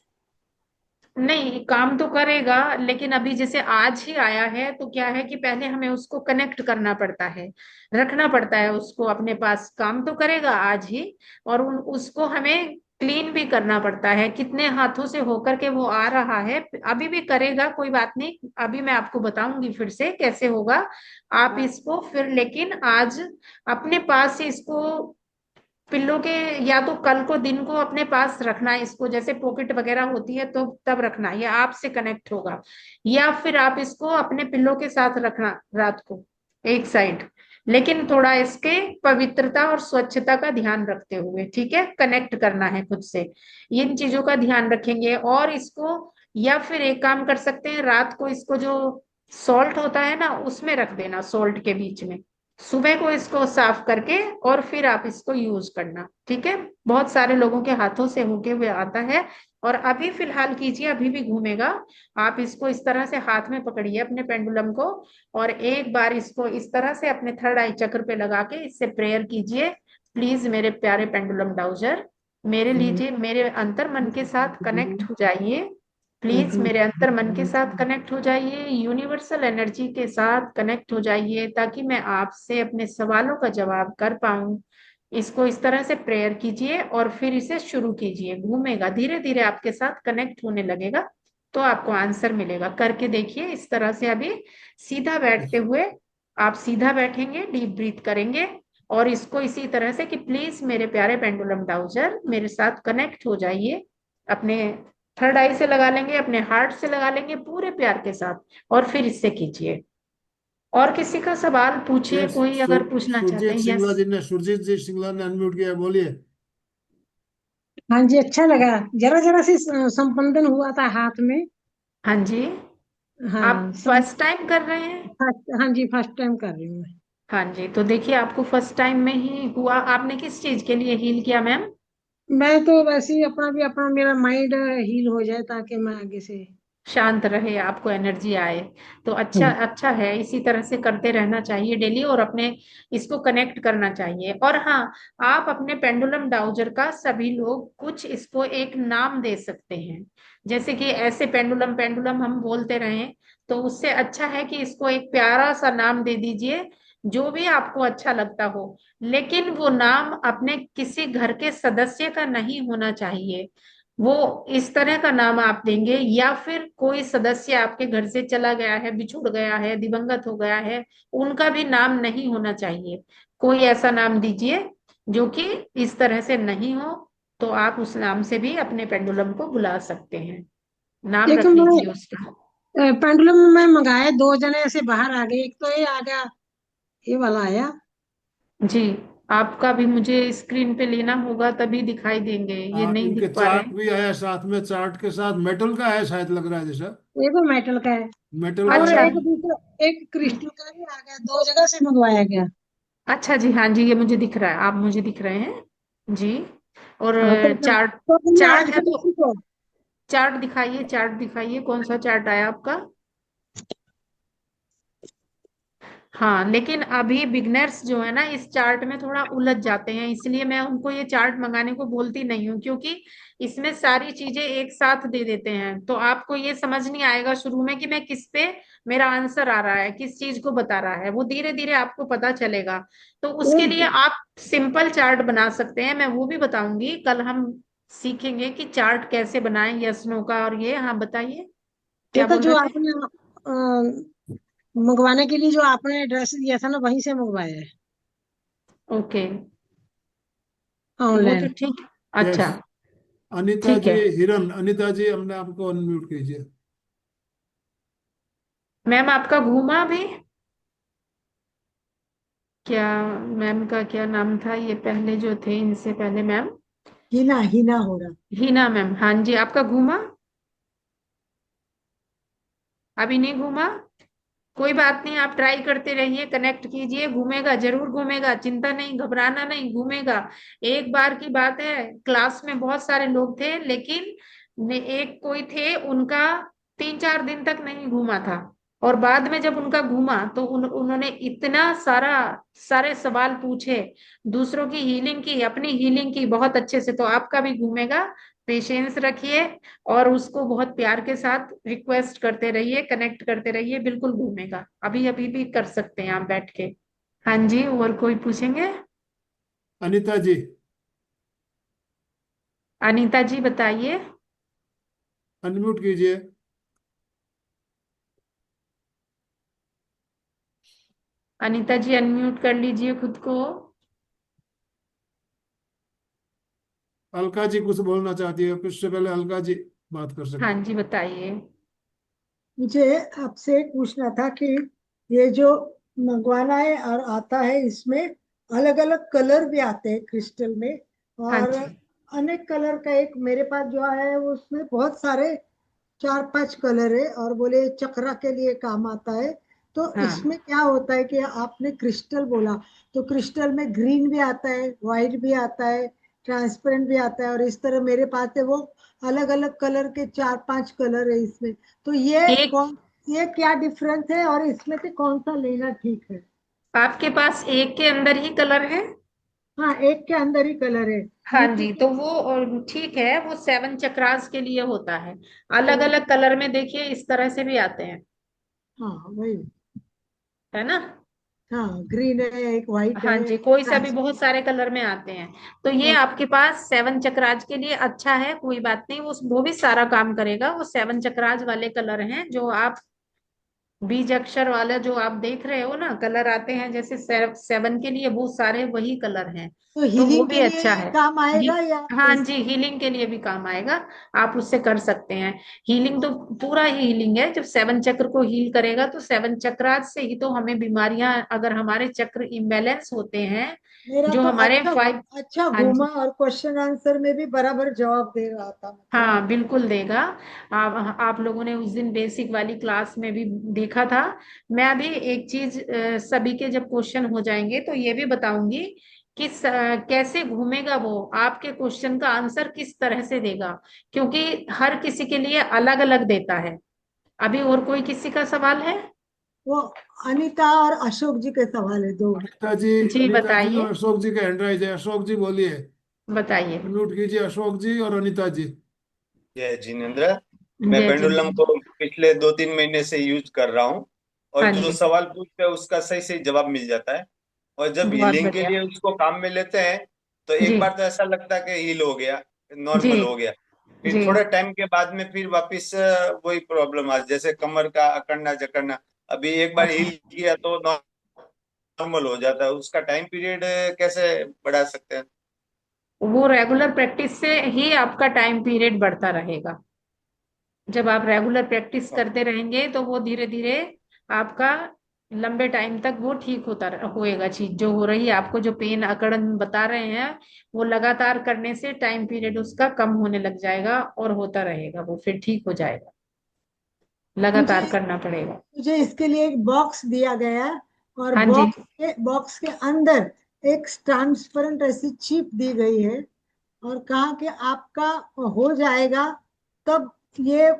नहीं, काम तो करेगा, लेकिन अभी जैसे आज ही आया है, तो क्या है कि पहले हमें उसको कनेक्ट करना पड़ता है, रखना पड़ता है उसको अपने पास। काम तो करेगा आज ही, और उसको हमें क्लीन भी करना पड़ता है। कितने हाथों से होकर के वो आ रहा है, अभी भी करेगा, कोई बात नहीं। अभी मैं आपको बताऊंगी फिर से कैसे होगा। आप हाँ, इसको फिर लेकिन आज अपने पास से इसको पिल्लो के, या तो कल को दिन को अपने पास रखना है इसको, जैसे पॉकेट वगैरह होती है तो तब रखना, या आपसे कनेक्ट होगा। या फिर आप इसको अपने पिल्लो के साथ रखना रात को एक साइड, लेकिन थोड़ा इसके पवित्रता और स्वच्छता का ध्यान रखते हुए, ठीक है, कनेक्ट करना है खुद से। इन चीजों का ध्यान रखेंगे। और इसको, या फिर एक काम कर सकते हैं, रात को इसको जो सॉल्ट होता है ना, उसमें रख देना, सॉल्ट के बीच में। सुबह को इसको साफ करके और फिर आप इसको यूज करना, ठीक है। बहुत सारे लोगों के हाथों से होके हुए आता है। और अभी फिलहाल कीजिए, अभी भी घूमेगा। आप इसको इस तरह से हाथ में पकड़िए अपने पेंडुलम को, और एक बार इसको इस तरह से अपने थर्ड आई चक्र पे लगा के इससे प्रेयर कीजिए। प्लीज मेरे प्यारे पेंडुलम डाउजर, मेरे लीजिए, मेरे अंतर मन के साथ कनेक्ट हो जाइए। प्लीज मेरे अंतर मन के साथ कनेक्ट हो जाइए, यूनिवर्सल एनर्जी के साथ कनेक्ट हो जाइए, ताकि मैं आपसे अपने सवालों का जवाब कर पाऊं। इसको इस तरह से प्रेयर कीजिए और फिर इसे शुरू कीजिए, घूमेगा धीरे धीरे आपके साथ कनेक्ट होने लगेगा, तो आपको आंसर मिलेगा। करके देखिए इस तरह से। अभी सीधा बैठते हुए आप सीधा बैठेंगे, डीप ब्रीथ करेंगे और इसको इसी तरह से कि प्लीज मेरे प्यारे पेंडुलम डाउजर मेरे साथ कनेक्ट हो जाइए, अपने थर्ड आई से लगा लेंगे, अपने हार्ट से लगा लेंगे पूरे प्यार के साथ, और फिर इससे कीजिए। और किसी का सवाल पूछिए, यस, कोई अगर पूछना चाहते सुरजीत हैं। सिंगला यस। जी ने, सुरजीत जी सिंगला ने अनम्यूट किया, बोलिए। हाँ जी, अच्छा लगा। जरा जरा सी संपंदन हुआ था हाथ में। हाँ जी। आप हाँ फर्स्ट टाइम कर रहे हैं? हाँ जी, फर्स्ट टाइम कर रही हूँ मैं। हाँ जी, तो देखिए आपको फर्स्ट टाइम में ही हुआ। आपने किस चीज के लिए हील किया मैम? मैं तो वैसे ही अपना मेरा माइंड हील हो जाए ताकि मैं आगे से। शांत रहे, आपको एनर्जी आए, तो अच्छा हम्म। अच्छा है। इसी तरह से करते रहना चाहिए डेली, और अपने इसको कनेक्ट करना चाहिए। और हाँ, आप अपने पेंडुलम डाउजर का सभी लोग कुछ इसको एक नाम दे सकते हैं। जैसे कि ऐसे पेंडुलम पेंडुलम हम बोलते रहें, तो उससे अच्छा है कि इसको एक प्यारा सा नाम दे दीजिए, जो भी आपको अच्छा लगता हो। लेकिन वो नाम अपने किसी घर के सदस्य का नहीं होना चाहिए। वो इस तरह का नाम आप देंगे, या फिर कोई सदस्य आपके घर से चला गया है, बिछुड़ गया है, दिवंगत हो गया है, उनका भी नाम नहीं होना चाहिए। कोई ऐसा नाम दीजिए जो कि इस तरह से नहीं हो, तो आप उस नाम से भी अपने पेंडुलम को बुला सकते हैं। नाम एक रख मैं लीजिए उसका। पेंडुलम में मंगाया, दो जने ऐसे बाहर आ गए। एक तो ये आ गया, ये वाला आया। जी, आपका भी मुझे स्क्रीन पे लेना होगा, तभी दिखाई देंगे, ये हाँ, नहीं इनके दिख पा रहे चार्ट हैं। भी आया साथ में, चार्ट के साथ मेटल का है शायद, लग रहा है जैसा ये तो मेटल का है। मेटल का और अच्छा। है। एक दूसरा, एक क्रिस्टल का भी आ गया, दो जगह से मंगवाया गया। अच्छा जी, हाँ जी, ये मुझे दिख रहा है, आप मुझे दिख रहे हैं जी। और हाँ चार्ट, तो चार्ट है फिर तो इसी को। चार्ट दिखाइए, चार्ट दिखाइए, कौन सा चार्ट आया आपका? हाँ, लेकिन अभी बिगनर्स जो है ना इस चार्ट में थोड़ा उलझ जाते हैं, इसलिए मैं उनको ये चार्ट मंगाने को बोलती नहीं हूँ, क्योंकि इसमें सारी चीजें एक साथ दे देते हैं, तो आपको ये समझ नहीं आएगा शुरू में कि मैं किस पे मेरा आंसर आ रहा है, किस चीज को बता रहा है। वो धीरे धीरे आपको पता चलेगा। तो उसके लिए आप सिंपल चार्ट बना सकते हैं, मैं वो भी बताऊंगी। कल हम सीखेंगे कि चार्ट कैसे बनाएं, यस नो का। और ये, हाँ बताइए, ये क्या तो बोल जो रहे थे? आपने मंगवाने के लिए जो आपने एड्रेस दिया था ना, वहीं से मंगवाया है, ओके, वो तो ऑनलाइन। ठीक। यस। अच्छा, अनीता ठीक जी है हिरन, अनीता जी हमने आपको अनम्यूट कीजिए। मैम। आपका घूमा भी क्या? मैम का क्या नाम था ये पहले जो थे, इनसे पहले मैम? हिना, हिना होगा। हिना मैम, हाँ जी। आपका घूमा? अभी नहीं घूमा? कोई बात नहीं, आप ट्राई करते रहिए, कनेक्ट कीजिए, घूमेगा, जरूर घूमेगा, चिंता नहीं, घबराना नहीं, घूमेगा। एक बार की बात है, क्लास में बहुत सारे लोग थे, लेकिन एक कोई थे उनका 3-4 दिन तक नहीं घूमा था, और बाद में जब उनका घूमा तो उन्होंने इतना सारे सवाल पूछे, दूसरों की हीलिंग की, अपनी हीलिंग की बहुत अच्छे से। तो आपका भी घूमेगा, पेशेंस रखिए, और उसको बहुत प्यार के साथ रिक्वेस्ट करते रहिए, कनेक्ट करते रहिए, बिल्कुल घूमेगा। अभी अभी भी कर सकते हैं आप बैठ के। हाँ जी, और कोई पूछेंगे? अनीता जी अनीता जी बताइए। अनम्यूट कीजिए। अनीता जी अनम्यूट कर लीजिए खुद को। अलका जी कुछ बोलना चाहती है, उससे पहले अलका जी बात कर हाँ सकते हैं। जी, बताइए। मुझे आपसे पूछना था कि ये जो मंगवाना है और आता है, इसमें अलग अलग कलर भी आते हैं क्रिस्टल में, हाँ और जी। अनेक कलर का एक मेरे पास जो है वो उसमें बहुत सारे 4-5 कलर है, और बोले चक्रा के लिए काम आता है। तो हाँ, इसमें क्या होता है कि आपने क्रिस्टल बोला, तो क्रिस्टल में ग्रीन भी आता है, व्हाइट भी आता है, ट्रांसपेरेंट भी आता है, और इस तरह मेरे पास है वो अलग अलग कलर के 4-5 कलर है इसमें। तो एक ये क्या डिफरेंस है, और इसमें से कौन सा लेना ठीक है? आपके पास एक के अंदर ही कलर है? हाँ, एक के अंदर ही कलर है। हाँ नीचे जी, से तो वो ठीक है, वो 7 चक्रास के लिए होता है। अलग सेवन। अलग कलर में देखिए इस तरह से भी आते हैं, हाँ, वही। है ना? हाँ, ग्रीन है, एक व्हाइट हाँ है, जी, कोई सा भी, ट्रांस बहुत सारे कलर में आते हैं। तो ये आपके पास 7 चक्राज के लिए अच्छा है, कोई बात नहीं, वो भी सारा काम करेगा। वो 7 चक्राज वाले कलर हैं जो आप बीज अक्षर वाला जो आप देख रहे हो ना, कलर आते हैं जैसे 7 के लिए, वो सारे वही कलर हैं। तो तो वो हीलिंग भी के लिए अच्छा ये है। काम आएगा या हाँ कैसे? जी, हीलिंग के लिए भी काम आएगा, आप उससे कर सकते हैं। हीलिंग तो पूरा ही हीलिंग है, जब 7 चक्र को हील करेगा तो 7 चक्रात से ही तो हमें बीमारियां, अगर हमारे चक्र इम्बैलेंस होते हैं, मेरा जो तो हमारे अच्छा 5। अच्छा हाँ घूमा जी, और क्वेश्चन आंसर में भी बराबर जवाब दे रहा था, मतलब। हाँ बिल्कुल देगा। आप लोगों ने उस दिन बेसिक वाली क्लास में भी देखा था। मैं अभी एक चीज, सभी के जब क्वेश्चन हो जाएंगे तो ये भी बताऊंगी कि कैसे घूमेगा वो, आपके क्वेश्चन का आंसर किस तरह से देगा, क्योंकि हर किसी के लिए अलग अलग देता है। अभी और कोई किसी का सवाल है? वो अनीता और अशोक जी के सवाल है, दो। जी अनीता जी बताइए, और अशोक जी का हैंड राइज है। अशोक जी बोलिए, बताइए। अनम्यूट कीजिए अशोक जी और अनीता जी। जय जिनेन्द्र। मैं जय पेंडुलम जिनेन्द्र। को पिछले 2-3 महीने से यूज कर रहा हूँ, और हाँ जो जी, सवाल पूछते हैं उसका सही सही जवाब मिल जाता है। और जब बहुत हीलिंग के बढ़िया। लिए उसको काम में लेते हैं तो एक जी बार तो ऐसा लगता है कि हील हो गया, जी नॉर्मल हो गया। फिर जी। थोड़े टाइम के बाद में फिर वापस वही प्रॉब्लम आ, जैसे कमर का अकड़ना जकड़ना। अभी एक बार अच्छा, हील किया तो नॉर्मल हो जाता है। उसका टाइम पीरियड कैसे बढ़ा सकते हैं? वो रेगुलर प्रैक्टिस से ही आपका टाइम पीरियड बढ़ता रहेगा। जब आप रेगुलर प्रैक्टिस करते रहेंगे तो वो धीरे धीरे आपका लंबे टाइम तक वो ठीक होएगा। चीज जो हो रही है आपको, जो पेन अकड़न बता रहे हैं, वो लगातार करने से टाइम पीरियड उसका कम होने लग जाएगा और होता रहेगा, वो फिर ठीक हो जाएगा। मुझे लगातार करना पड़ेगा। मुझे इसके लिए एक बॉक्स दिया गया है, और हाँ जी। बॉक्स के अंदर एक ट्रांसपेरेंट ऐसी चिप दी गई है, और कहा कि आपका हो जाएगा, तब ये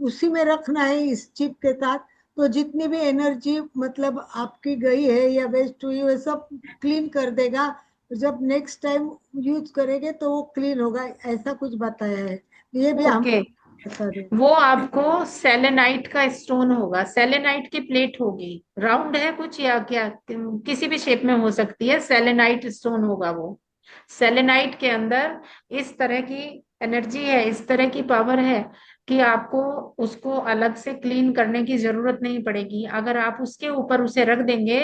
उसी में रखना है इस चिप के साथ। तो जितनी भी एनर्जी मतलब आपकी गई है या वेस्ट हुई, वो सब क्लीन कर देगा। जब नेक्स्ट टाइम यूज करेंगे तो वो क्लीन होगा, ऐसा कुछ बताया है। ये भी हम ओके, बता दें। वो आपको सेलेनाइट का स्टोन होगा, सेलेनाइट की प्लेट होगी। राउंड है कुछ या क्या, किसी भी शेप में हो सकती है, सेलेनाइट स्टोन होगा वो। सेलेनाइट के अंदर इस तरह की एनर्जी है, इस तरह की पावर है कि आपको उसको अलग से क्लीन करने की जरूरत नहीं पड़ेगी। अगर आप उसके ऊपर उसे रख देंगे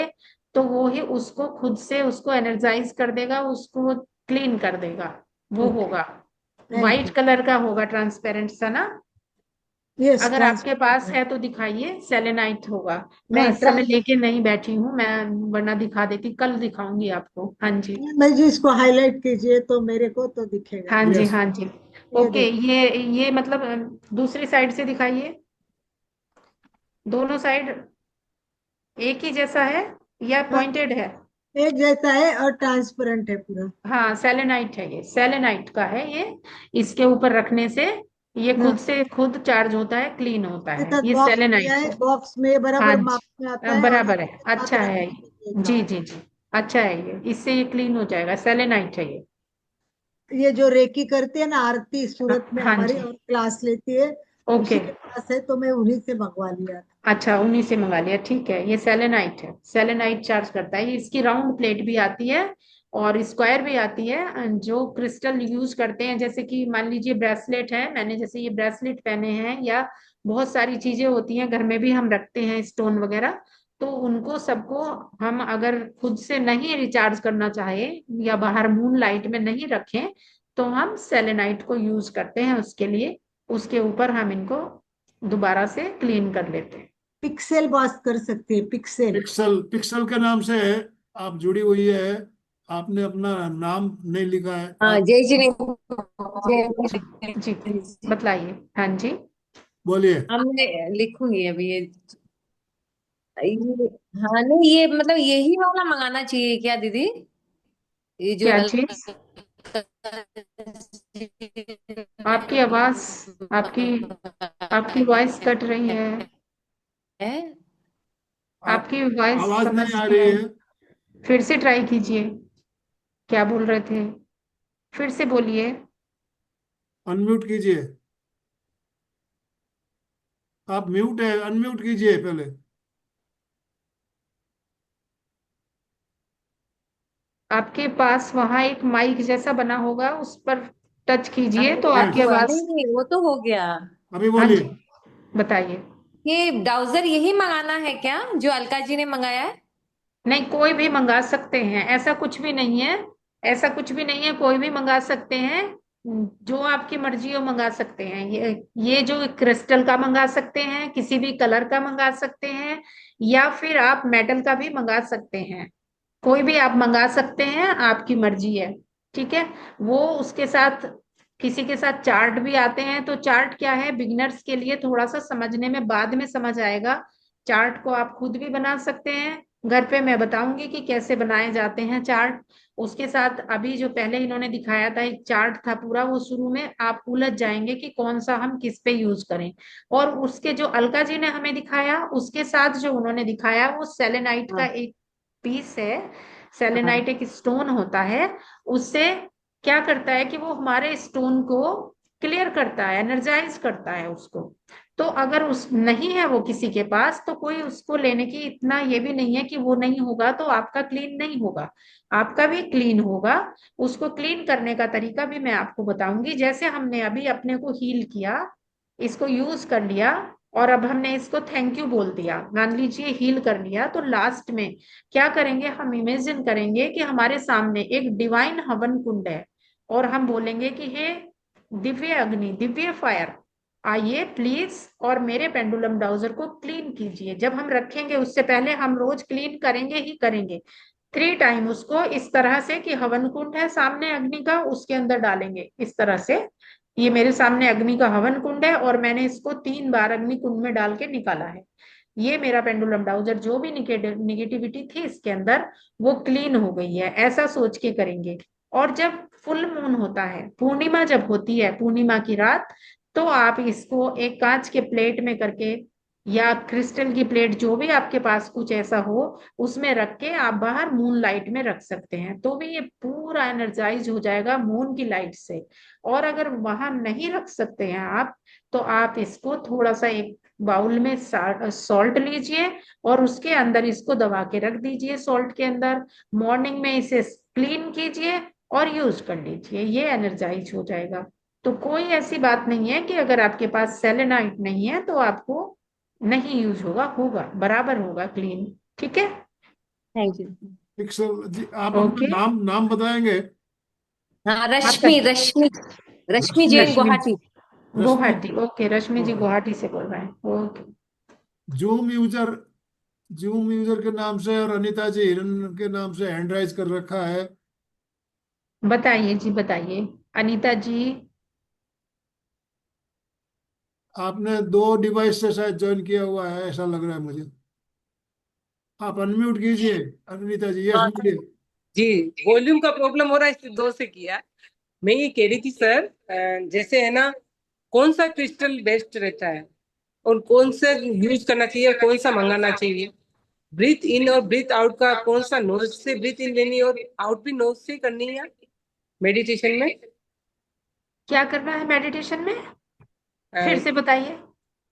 तो वो ही उसको खुद से उसको एनर्जाइज कर देगा, उसको क्लीन कर देगा। वो ओके, होगा, थैंक वाइट यू। कलर का होगा, ट्रांसपेरेंट सा ना। यस, अगर आपके पास ट्रांसपेरेंट। है तो दिखाइए, सेलेनाइट होगा। मैं हाँ, इस समय लेके नहीं बैठी हूँ, मैं वरना दिखा देती, कल दिखाऊंगी आपको। हाँ जी, मैं जी इसको हाईलाइट कीजिए तो मेरे को तो दिखेगा। हाँ जी, यस। हाँ जी। ये ओके, देखिए। ये मतलब दूसरी साइड से दिखाइए। दोनों साइड एक ही जैसा है या हाँ, पॉइंटेड है? एक जैसा है और ट्रांसपेरेंट है पूरा। हाँ सेलेनाइट है, ये सेलेनाइट का है ये। इसके ऊपर रखने से ये हाँ, खुद से खुद चार्ज होता है, क्लीन होता के है, साथ ये बॉक्स दिया सेलेनाइट है, है। बॉक्स में हाँ बराबर जी, माप में आता है, और बराबर है, आपके साथ अच्छा रख है। के देख रहा जी हूँ। जी जी, अच्छा है ये, इससे ये क्लीन हो जाएगा, सेलेनाइट है ये। ये जो रेकी करती है ना आरती, सूरत में हाँ हमारी जी। और क्लास लेती है, ओके, उसी के पास है, तो मैं उन्हीं से मंगवा लिया था। अच्छा उन्हीं से मंगा लिया, ठीक है। ये सेलेनाइट है, सेलेनाइट चार्ज करता है। इसकी राउंड प्लेट भी आती है और स्क्वायर भी आती है। जो क्रिस्टल यूज करते हैं, जैसे कि मान लीजिए ब्रेसलेट है, मैंने जैसे ये ब्रेसलेट पहने हैं, या बहुत सारी चीजें होती हैं घर में भी हम रखते हैं, स्टोन वगैरह। तो उनको सबको हम अगर खुद से नहीं रिचार्ज करना चाहे या बाहर मून लाइट में नहीं रखें, तो हम सेलेनाइट को यूज करते हैं उसके लिए। उसके ऊपर हम इनको दोबारा से क्लीन कर लेते हैं। पिक्सेल बात कर सकते हैं, पिक्सेल। पिक्सल, पिक्सल के नाम से है, आप जुड़ी हुई है। आपने अपना नाम नहीं लिखा है हाँ आप। जय जिनेन्द्र। जय जी, जिनेन्द्र। बताइए। हाँ जी, बोलिए। हाँ मैं लिखूंगी अभी ये हाँ नहीं, ये मतलब यही वाला मंगाना चाहिए क्या दीदी? ये जो क्या हल्का चीज? आपकी आवाज, आपकी आपकी वॉइस कट रही है, है। आप, आपकी वॉइस आवाज समझ नहीं आ नहीं रही आई। है। फिर से ट्राई कीजिए, क्या बोल रहे थे, फिर से बोलिए। अनम्यूट कीजिए। आप म्यूट है, अनम्यूट कीजिए पहले। आपके पास वहां एक माइक जैसा बना होगा, उस पर टच कीजिए तो यस, आपकी आवाज। नहीं वो तो हो गया। अभी हाँ बोलिए। जी, बताइए। ये ब्राउजर यही मंगाना है क्या जो अलका जी ने मंगाया है? नहीं, कोई भी मंगा सकते हैं, ऐसा कुछ भी नहीं है। ऐसा कुछ भी नहीं है, कोई भी मंगा सकते हैं। जो आपकी मर्जी हो मंगा सकते हैं। ये जो क्रिस्टल का मंगा सकते हैं, किसी भी कलर का मंगा सकते हैं, या फिर आप मेटल का भी मंगा सकते हैं। कोई भी आप मंगा सकते हैं, आपकी मर्जी है। ठीक है। वो उसके साथ किसी के साथ चार्ट भी आते हैं, तो चार्ट क्या है बिगिनर्स के लिए थोड़ा सा समझने में बाद में समझ आएगा। चार्ट को आप खुद भी बना सकते हैं घर पे, मैं बताऊंगी कि कैसे बनाए जाते हैं चार्ट। उसके साथ अभी जो पहले इन्होंने दिखाया था एक चार्ट था पूरा, वो शुरू में आप उलझ जाएंगे कि कौन सा हम किस पे यूज करें। और उसके जो अलका जी ने हमें दिखाया, उसके साथ जो उन्होंने दिखाया वो सेलेनाइट का हाँ एक पीस है। हाँ सेलेनाइट एक स्टोन होता है। उससे क्या करता है कि वो हमारे स्टोन को क्लियर करता है, एनर्जाइज करता है उसको। तो अगर उस नहीं है वो किसी के पास, तो कोई उसको लेने की इतना ये भी नहीं है कि वो नहीं होगा तो आपका क्लीन नहीं होगा। आपका भी क्लीन होगा। उसको क्लीन करने का तरीका भी मैं आपको बताऊंगी। जैसे हमने अभी अपने को हील किया, इसको यूज कर लिया, और अब हमने इसको थैंक यू बोल दिया, मान लीजिए हील कर लिया, तो लास्ट में क्या करेंगे, हम इमेजिन करेंगे कि हमारे सामने एक डिवाइन हवन कुंड है, और हम बोलेंगे कि हे दिव्य अग्नि, दिव्य फायर, आइए प्लीज और मेरे पेंडुलम डाउजर को क्लीन कीजिए। जब हम रखेंगे उससे पहले हम रोज क्लीन करेंगे ही करेंगे। 3 टाइम उसको इस तरह से कि हवन कुंड है सामने अग्नि का, उसके अंदर डालेंगे इस तरह से। ये मेरे सामने अग्नि का हवन कुंड है और मैंने इसको 3 बार अग्नि कुंड में डाल के निकाला है। ये मेरा पेंडुलम डाउजर, जो भी निगेटिविटी थी इसके अंदर वो क्लीन हो गई है, ऐसा सोच के करेंगे। और जब फुल मून होता है, पूर्णिमा जब होती है, पूर्णिमा की रात, तो आप इसको एक कांच के प्लेट में करके या क्रिस्टल की प्लेट, जो भी आपके पास कुछ ऐसा हो, उसमें रख के आप बाहर मून लाइट में रख सकते हैं, तो भी ये पूरा एनर्जाइज हो जाएगा मून की लाइट से। और अगर वहां नहीं रख सकते हैं आप, तो आप इसको थोड़ा सा एक बाउल में सॉल्ट लीजिए और उसके अंदर इसको दबा के रख दीजिए सॉल्ट के अंदर। मॉर्निंग में इसे क्लीन कीजिए और यूज कर लीजिए, ये एनर्जाइज हो जाएगा। तो कोई ऐसी बात नहीं है कि अगर आपके पास सेलेनाइट नहीं है तो आपको नहीं यूज होगा, होगा बराबर होगा क्लीन। ठीक है। Thank you. ठीक सर जी, आप अपना ओके। नाम नाम बताएंगे? हाँ आपका रश्मि रश्मि रश्मि जैन रश्मि गुवाहाटी। रश्मि गुवाहाटी, ओके, रश्मि जी गुवाहाटी से बोल रहे हैं, okay. Zoom user zoom user के नाम से और अनीता जी हिरन के नाम से हैंड राइज कर रखा है। बताइए जी, बताइए अनीता जी। आपने 2 डिवाइस से शायद ज्वाइन किया हुआ है, ऐसा लग रहा है मुझे। आप अनम्यूट कीजिए अनीता जी, यस हाँ बोलिए। जी, वॉल्यूम का प्रॉब्लम हो रहा है इसलिए 2 से किया। मैं ये कह रही थी सर, जैसे है ना, कौन सा क्रिस्टल बेस्ट रहता है और कौन सा यूज करना चाहिए और कौन सा मंगाना चाहिए? ब्रीथ इन और ब्रीथ आउट का कौन सा, नोज से ब्रीथ इन लेनी है और आउट भी नोज से करनी है मेडिटेशन में? क्या करना है मेडिटेशन में, फिर से बताइए।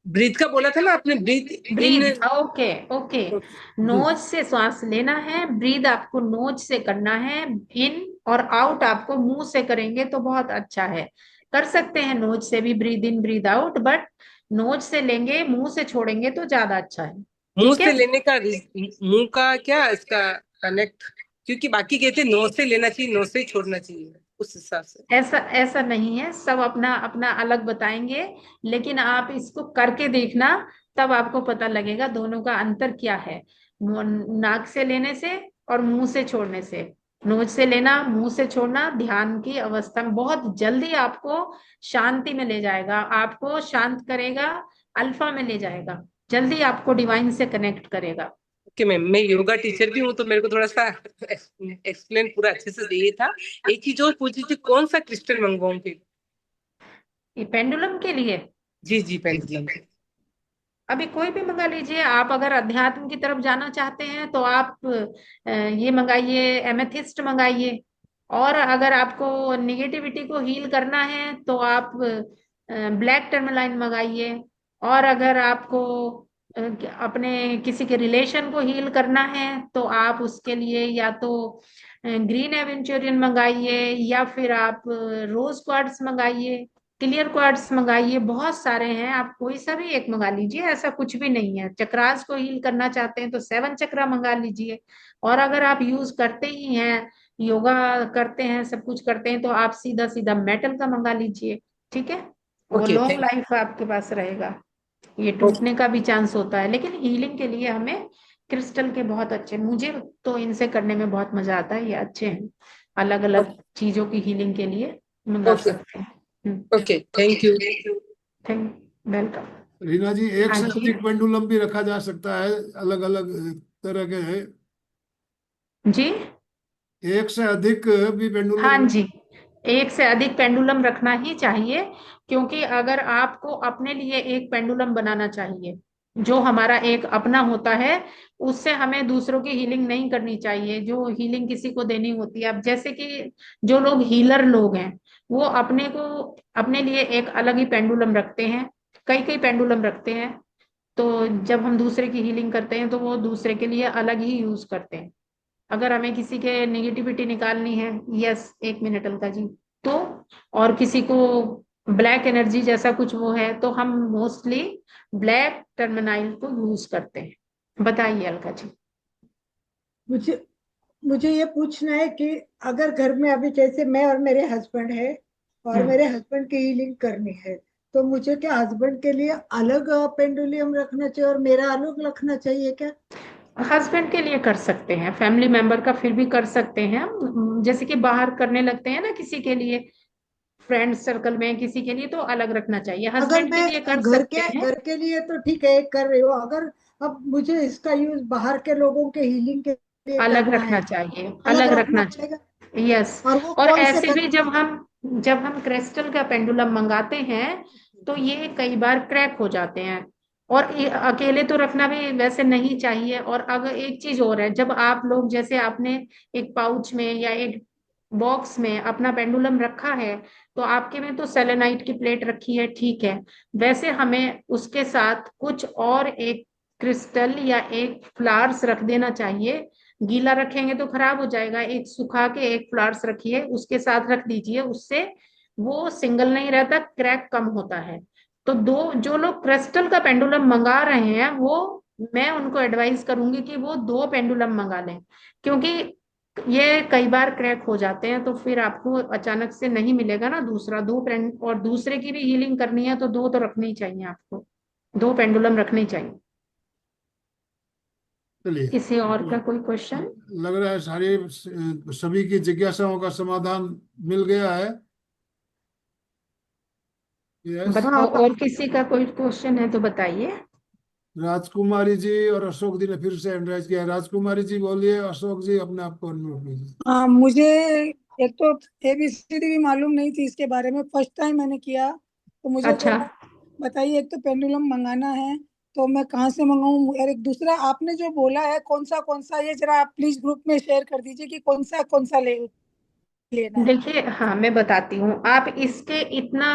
ब्रीथ का बोला था ना आपने, breathe in. Breathe, okay okay. Nose से श्वास लेना है, ब्रीद आपको नोज से करना है इन, और आउट आपको मुंह से करेंगे तो बहुत अच्छा है। कर सकते हैं नोज से भी breathe in breathe out, but nose से लेंगे मुंह से छोड़ेंगे तो ज्यादा अच्छा है। मुंह ठीक से है। लेने का मुंह का क्या इसका कनेक्ट? क्योंकि बाकी कहते हैं नोज से लेना चाहिए, नोज से ही छोड़ना चाहिए, उस हिसाब से। ऐसा ऐसा नहीं है, सब अपना अपना अलग बताएंगे, लेकिन आप इसको करके देखना, तब आपको पता लगेगा दोनों का अंतर क्या है। नाक से लेने से और मुंह से छोड़ने से। नोज से लेना, मुंह से छोड़ना ध्यान की अवस्था में बहुत जल्दी आपको शांति में ले जाएगा, आपको शांत करेगा, अल्फा में ले जाएगा, जल्दी आपको डिवाइन से कनेक्ट करेगा। ओके मैम, मैं योगा टीचर भी हूँ तो मेरे को थोड़ा सा एक्सप्लेन पूरा अच्छे से चाहिए था। एक चीज और पूछी थी, कौन सा क्रिस्टल मंगवाऊं फिर? ये पेंडुलम के लिए जी जी, पेंडुलम। अभी कोई भी मंगा लीजिए। आप अगर अध्यात्म की तरफ जाना चाहते हैं तो आप ये मंगाइए, एमेथिस्ट मंगाइए। और अगर आपको निगेटिविटी को हील करना है तो आप ब्लैक टर्मलाइन मंगाइए। और अगर आपको अपने किसी के रिलेशन को हील करना है तो आप उसके लिए या तो ग्रीन एवेंचुरियन मंगाइए, या फिर आप रोज क्वार्ट्स मंगाइए, क्लियर क्वार्ट्स मंगाइए, बहुत सारे हैं, आप कोई सा भी एक मंगा लीजिए, ऐसा कुछ भी नहीं है। चक्रास को हील करना चाहते हैं तो 7 चक्रा मंगा लीजिए। और अगर आप यूज करते ही हैं, योगा करते हैं, सब कुछ करते हैं, तो आप सीधा सीधा मेटल का मंगा लीजिए, ठीक है। वो ओके, लॉन्ग थैंक लाइफ आपके पास रहेगा। ये टूटने का भी चांस होता है, लेकिन हीलिंग के लिए हमें क्रिस्टल के बहुत अच्छे, मुझे तो इनसे करने में बहुत मजा आता है, ये अच्छे हैं, अलग अलग चीजों की हीलिंग के लिए मंगा ओके सकते हैं। Okay, thank you. Thank welcome. Reena ji, एक हाँ से जी। अधिक पेंडुलम भी रखा जा सकता है, अलग अलग तरह के हैं। जी एक से अधिक भी हाँ पेंडुलम। जी, एक से अधिक पेंडुलम रखना ही चाहिए, क्योंकि अगर आपको अपने लिए एक पेंडुलम बनाना चाहिए जो हमारा एक अपना होता है, उससे हमें दूसरों की हीलिंग नहीं करनी चाहिए। जो हीलिंग किसी को देनी होती है, अब जैसे कि जो लोग हीलर लोग हैं, वो अपने को, अपने लिए एक अलग ही पेंडुलम रखते हैं, कई कई पेंडुलम रखते हैं। तो जब हम दूसरे की हीलिंग करते हैं तो वो दूसरे के लिए अलग ही यूज करते हैं। अगर हमें किसी के नेगेटिविटी निकालनी है, यस, 1 मिनट अलका जी, तो और किसी को ब्लैक एनर्जी जैसा कुछ वो है, तो हम मोस्टली ब्लैक टर्मिनाइल को यूज करते हैं। बताइए अलका जी। मुझे मुझे ये पूछना है कि अगर घर में अभी जैसे मैं और मेरे हस्बैंड है और हम्म मेरे हस्बैंड की हीलिंग करनी है, तो मुझे क्या हस्बैंड के लिए अलग पेंडुलियम रखना चाहिए और मेरा अलग रखना चाहिए क्या? हस्बैंड के लिए कर सकते हैं, फैमिली मेंबर का फिर भी कर सकते हैं। जैसे कि बाहर करने लगते हैं ना किसी के लिए, फ्रेंड सर्कल में किसी के लिए, तो अलग रखना चाहिए। अगर हस्बैंड के लिए मैं कर सकते हैं, घर के लिए तो ठीक है कर रही हूँ, अगर अब मुझे इसका यूज बाहर के लोगों के हीलिंग के लिए अलग करना रखना है, चाहिए, अलग अलग रखना रखना पड़ेगा। चाहिए, यस। और वो और कौन से ऐसे भी कलर? जब हम क्रिस्टल का पेंडुलम मंगाते हैं तो ये कई बार क्रैक हो जाते हैं, और ये अकेले तो रखना भी वैसे नहीं चाहिए। और अगर एक चीज और है, जब आप लोग, जैसे आपने एक पाउच में या एक बॉक्स में अपना पेंडुलम रखा है, तो आपके में तो सेलेनाइट की प्लेट रखी है, ठीक है। वैसे हमें उसके साथ कुछ और एक क्रिस्टल या एक फ्लावर्स रख देना चाहिए। गीला रखेंगे तो खराब हो जाएगा, एक सुखा के एक फ्लावर्स रखिए, उसके साथ रख दीजिए, उससे वो सिंगल नहीं रहता, क्रैक कम होता है। तो दो, जो लोग क्रिस्टल का पेंडुलम मंगा रहे हैं, वो, मैं उनको एडवाइस करूंगी कि वो 2 पेंडुलम मंगा लें, क्योंकि ये कई बार क्रैक हो जाते हैं, तो फिर आपको अचानक से नहीं मिलेगा ना दूसरा। 2 पेंड, और दूसरे की भी हीलिंग करनी है तो 2 तो रखने ही चाहिए आपको, 2 पेंडुलम रखने चाहिए। चलिए, किसी और का कोई क्वेश्चन? लग रहा है सारी सभी की जिज्ञासाओं का समाधान मिल गया है। यस। बताओ, और किसी का कोई क्वेश्चन है तो बताइए। राजकुमारी जी और अशोक जी ने फिर से हैंड राइज किया है। राजकुमारी जी बोलिए, अशोक जी अपने आप को अनम्यूट कीजिए। हाँ, मुझे एक तो ABCD भी मालूम नहीं थी इसके बारे में, फर्स्ट टाइम मैंने किया, तो मुझे अच्छा, थोड़ा बताइए। एक तो पेंडुलम मंगाना है तो मैं कहाँ से मंगाऊं, और एक दूसरा आपने जो बोला है कौन सा, ये जरा आप प्लीज ग्रुप में शेयर कर दीजिए कि कौन सा लेना है। देखिए, हाँ मैं बताती हूँ, आप इसके इतना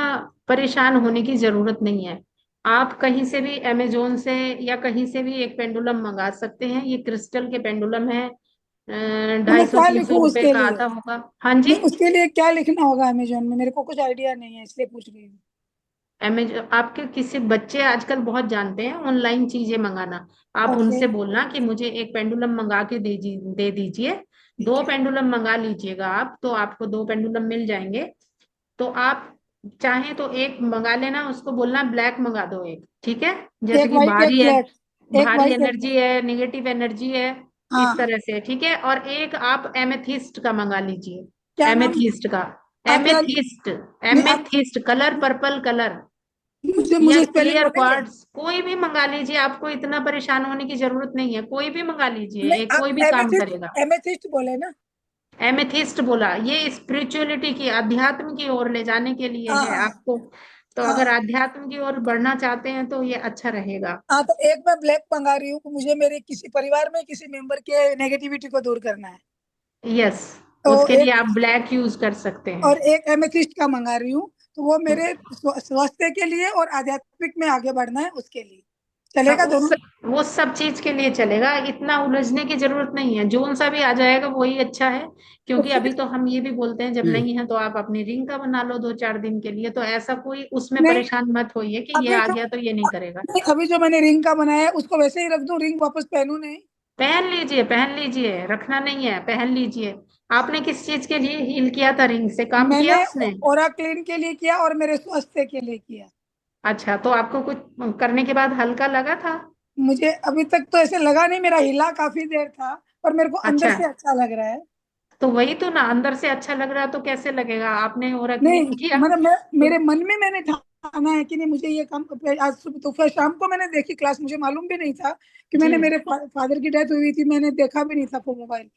परेशान होने की जरूरत नहीं है। आप कहीं से भी, अमेजोन से या कहीं से भी एक पेंडुलम मंगा सकते हैं। ये क्रिस्टल के पेंडुलम है, तो ढाई मैं सौ क्या तीन सौ लिखूं रुपए उसके का लिए? आता होगा। हाँ जी। नहीं, उसके लिए क्या लिखना होगा अमेजोन में? मेरे को कुछ आइडिया नहीं है, इसलिए पूछ रही हूँ। अमेजोन, आपके किसी बच्चे आजकल बहुत जानते हैं ऑनलाइन चीजें मंगाना, आप ओके, उनसे बोलना कि मुझे एक पेंडुलम मंगा के दे दीजिए। ठीक 2 है। पेंडुलम मंगा लीजिएगा आप, तो आपको 2 पेंडुलम मिल जाएंगे। तो आप चाहें तो एक मंगा लेना, उसको बोलना ब्लैक मंगा दो एक, ठीक है। जैसे एक कि वाइट एक ब्लैक, एक भारी वाइट एक एनर्जी ब्लैक। है, निगेटिव एनर्जी है, इस हाँ, तरह से, ठीक है। और एक आप एमेथिस्ट का मंगा लीजिए, क्या नाम? एमेथिस्ट का, क्या? एमेथिस्ट, नहीं, आप एमेथिस्ट कलर, पर्पल कलर, मुझे या मुझे स्पेलिंग क्लियर बोलेंगे? क्वार्ट्स, कोई भी मंगा लीजिए, आपको इतना परेशान होने की जरूरत नहीं है, कोई भी मंगा लीजिए, नहीं, एक आप कोई भी काम एमेथिस्ट करेगा। एमेथिस्ट बोले ना? एमेथिस्ट बोला, ये स्पिरिचुअलिटी की, अध्यात्म की ओर ले जाने के लिए हाँ है हाँ आपको। तो अगर हाँ अध्यात्म की ओर बढ़ना चाहते हैं तो ये अच्छा रहेगा। हाँ। तो एक मैं ब्लैक मंगा रही हूँ, मुझे मेरे किसी परिवार में किसी मेंबर के नेगेटिविटी को दूर करना है। यस, तो उसके लिए एक, आप ब्लैक यूज कर सकते हैं। और एक एमेथिस्ट का मंगा रही हूँ, तो वो मेरे स्वास्थ्य के लिए और आध्यात्मिक में आगे बढ़ना है उसके लिए। चलेगा हाँ, दोनों? वो सब चीज के लिए चलेगा, इतना उलझने की जरूरत नहीं है, जोन सा भी आ जाएगा वही अच्छा है। तो क्योंकि फिर अभी तो हम ये भी बोलते हैं जब जी नहीं है तो आप अपनी रिंग का बना लो 2-4 दिन के लिए, तो ऐसा कोई उसमें नहीं, परेशान मत होइए कि ये अभी आ जो गया तो ये नहीं करेगा। नहीं, अभी जो मैंने रिंग का बनाया है उसको वैसे ही रख दूं, रिंग वापस पहनूं नहीं? पहन लीजिए, पहन लीजिए, रखना नहीं है, पहन लीजिए। आपने किस चीज के लिए हील किया था? रिंग से काम किया मैंने उसने? ओरा क्लीन के लिए किया और मेरे स्वास्थ्य के लिए किया। अच्छा, तो आपको कुछ करने के बाद हल्का लगा था? मुझे अभी तक तो ऐसे लगा नहीं, मेरा हिला काफी देर था, पर मेरे को अंदर अच्छा, से अच्छा लग रहा है। तो वही तो ना, अंदर से अच्छा लग रहा तो कैसे लगेगा? आपने ओरा नहीं, क्लीन किया मतलब तो। मेरे मन में मैंने ठाना है कि नहीं, मुझे ये काम। आज सुबह तो फिर शाम को मैंने देखी क्लास, मुझे मालूम भी नहीं था कि जी मैंने मेरे फादर की डेथ हुई थी, मैंने देखा भी नहीं था वो मोबाइल।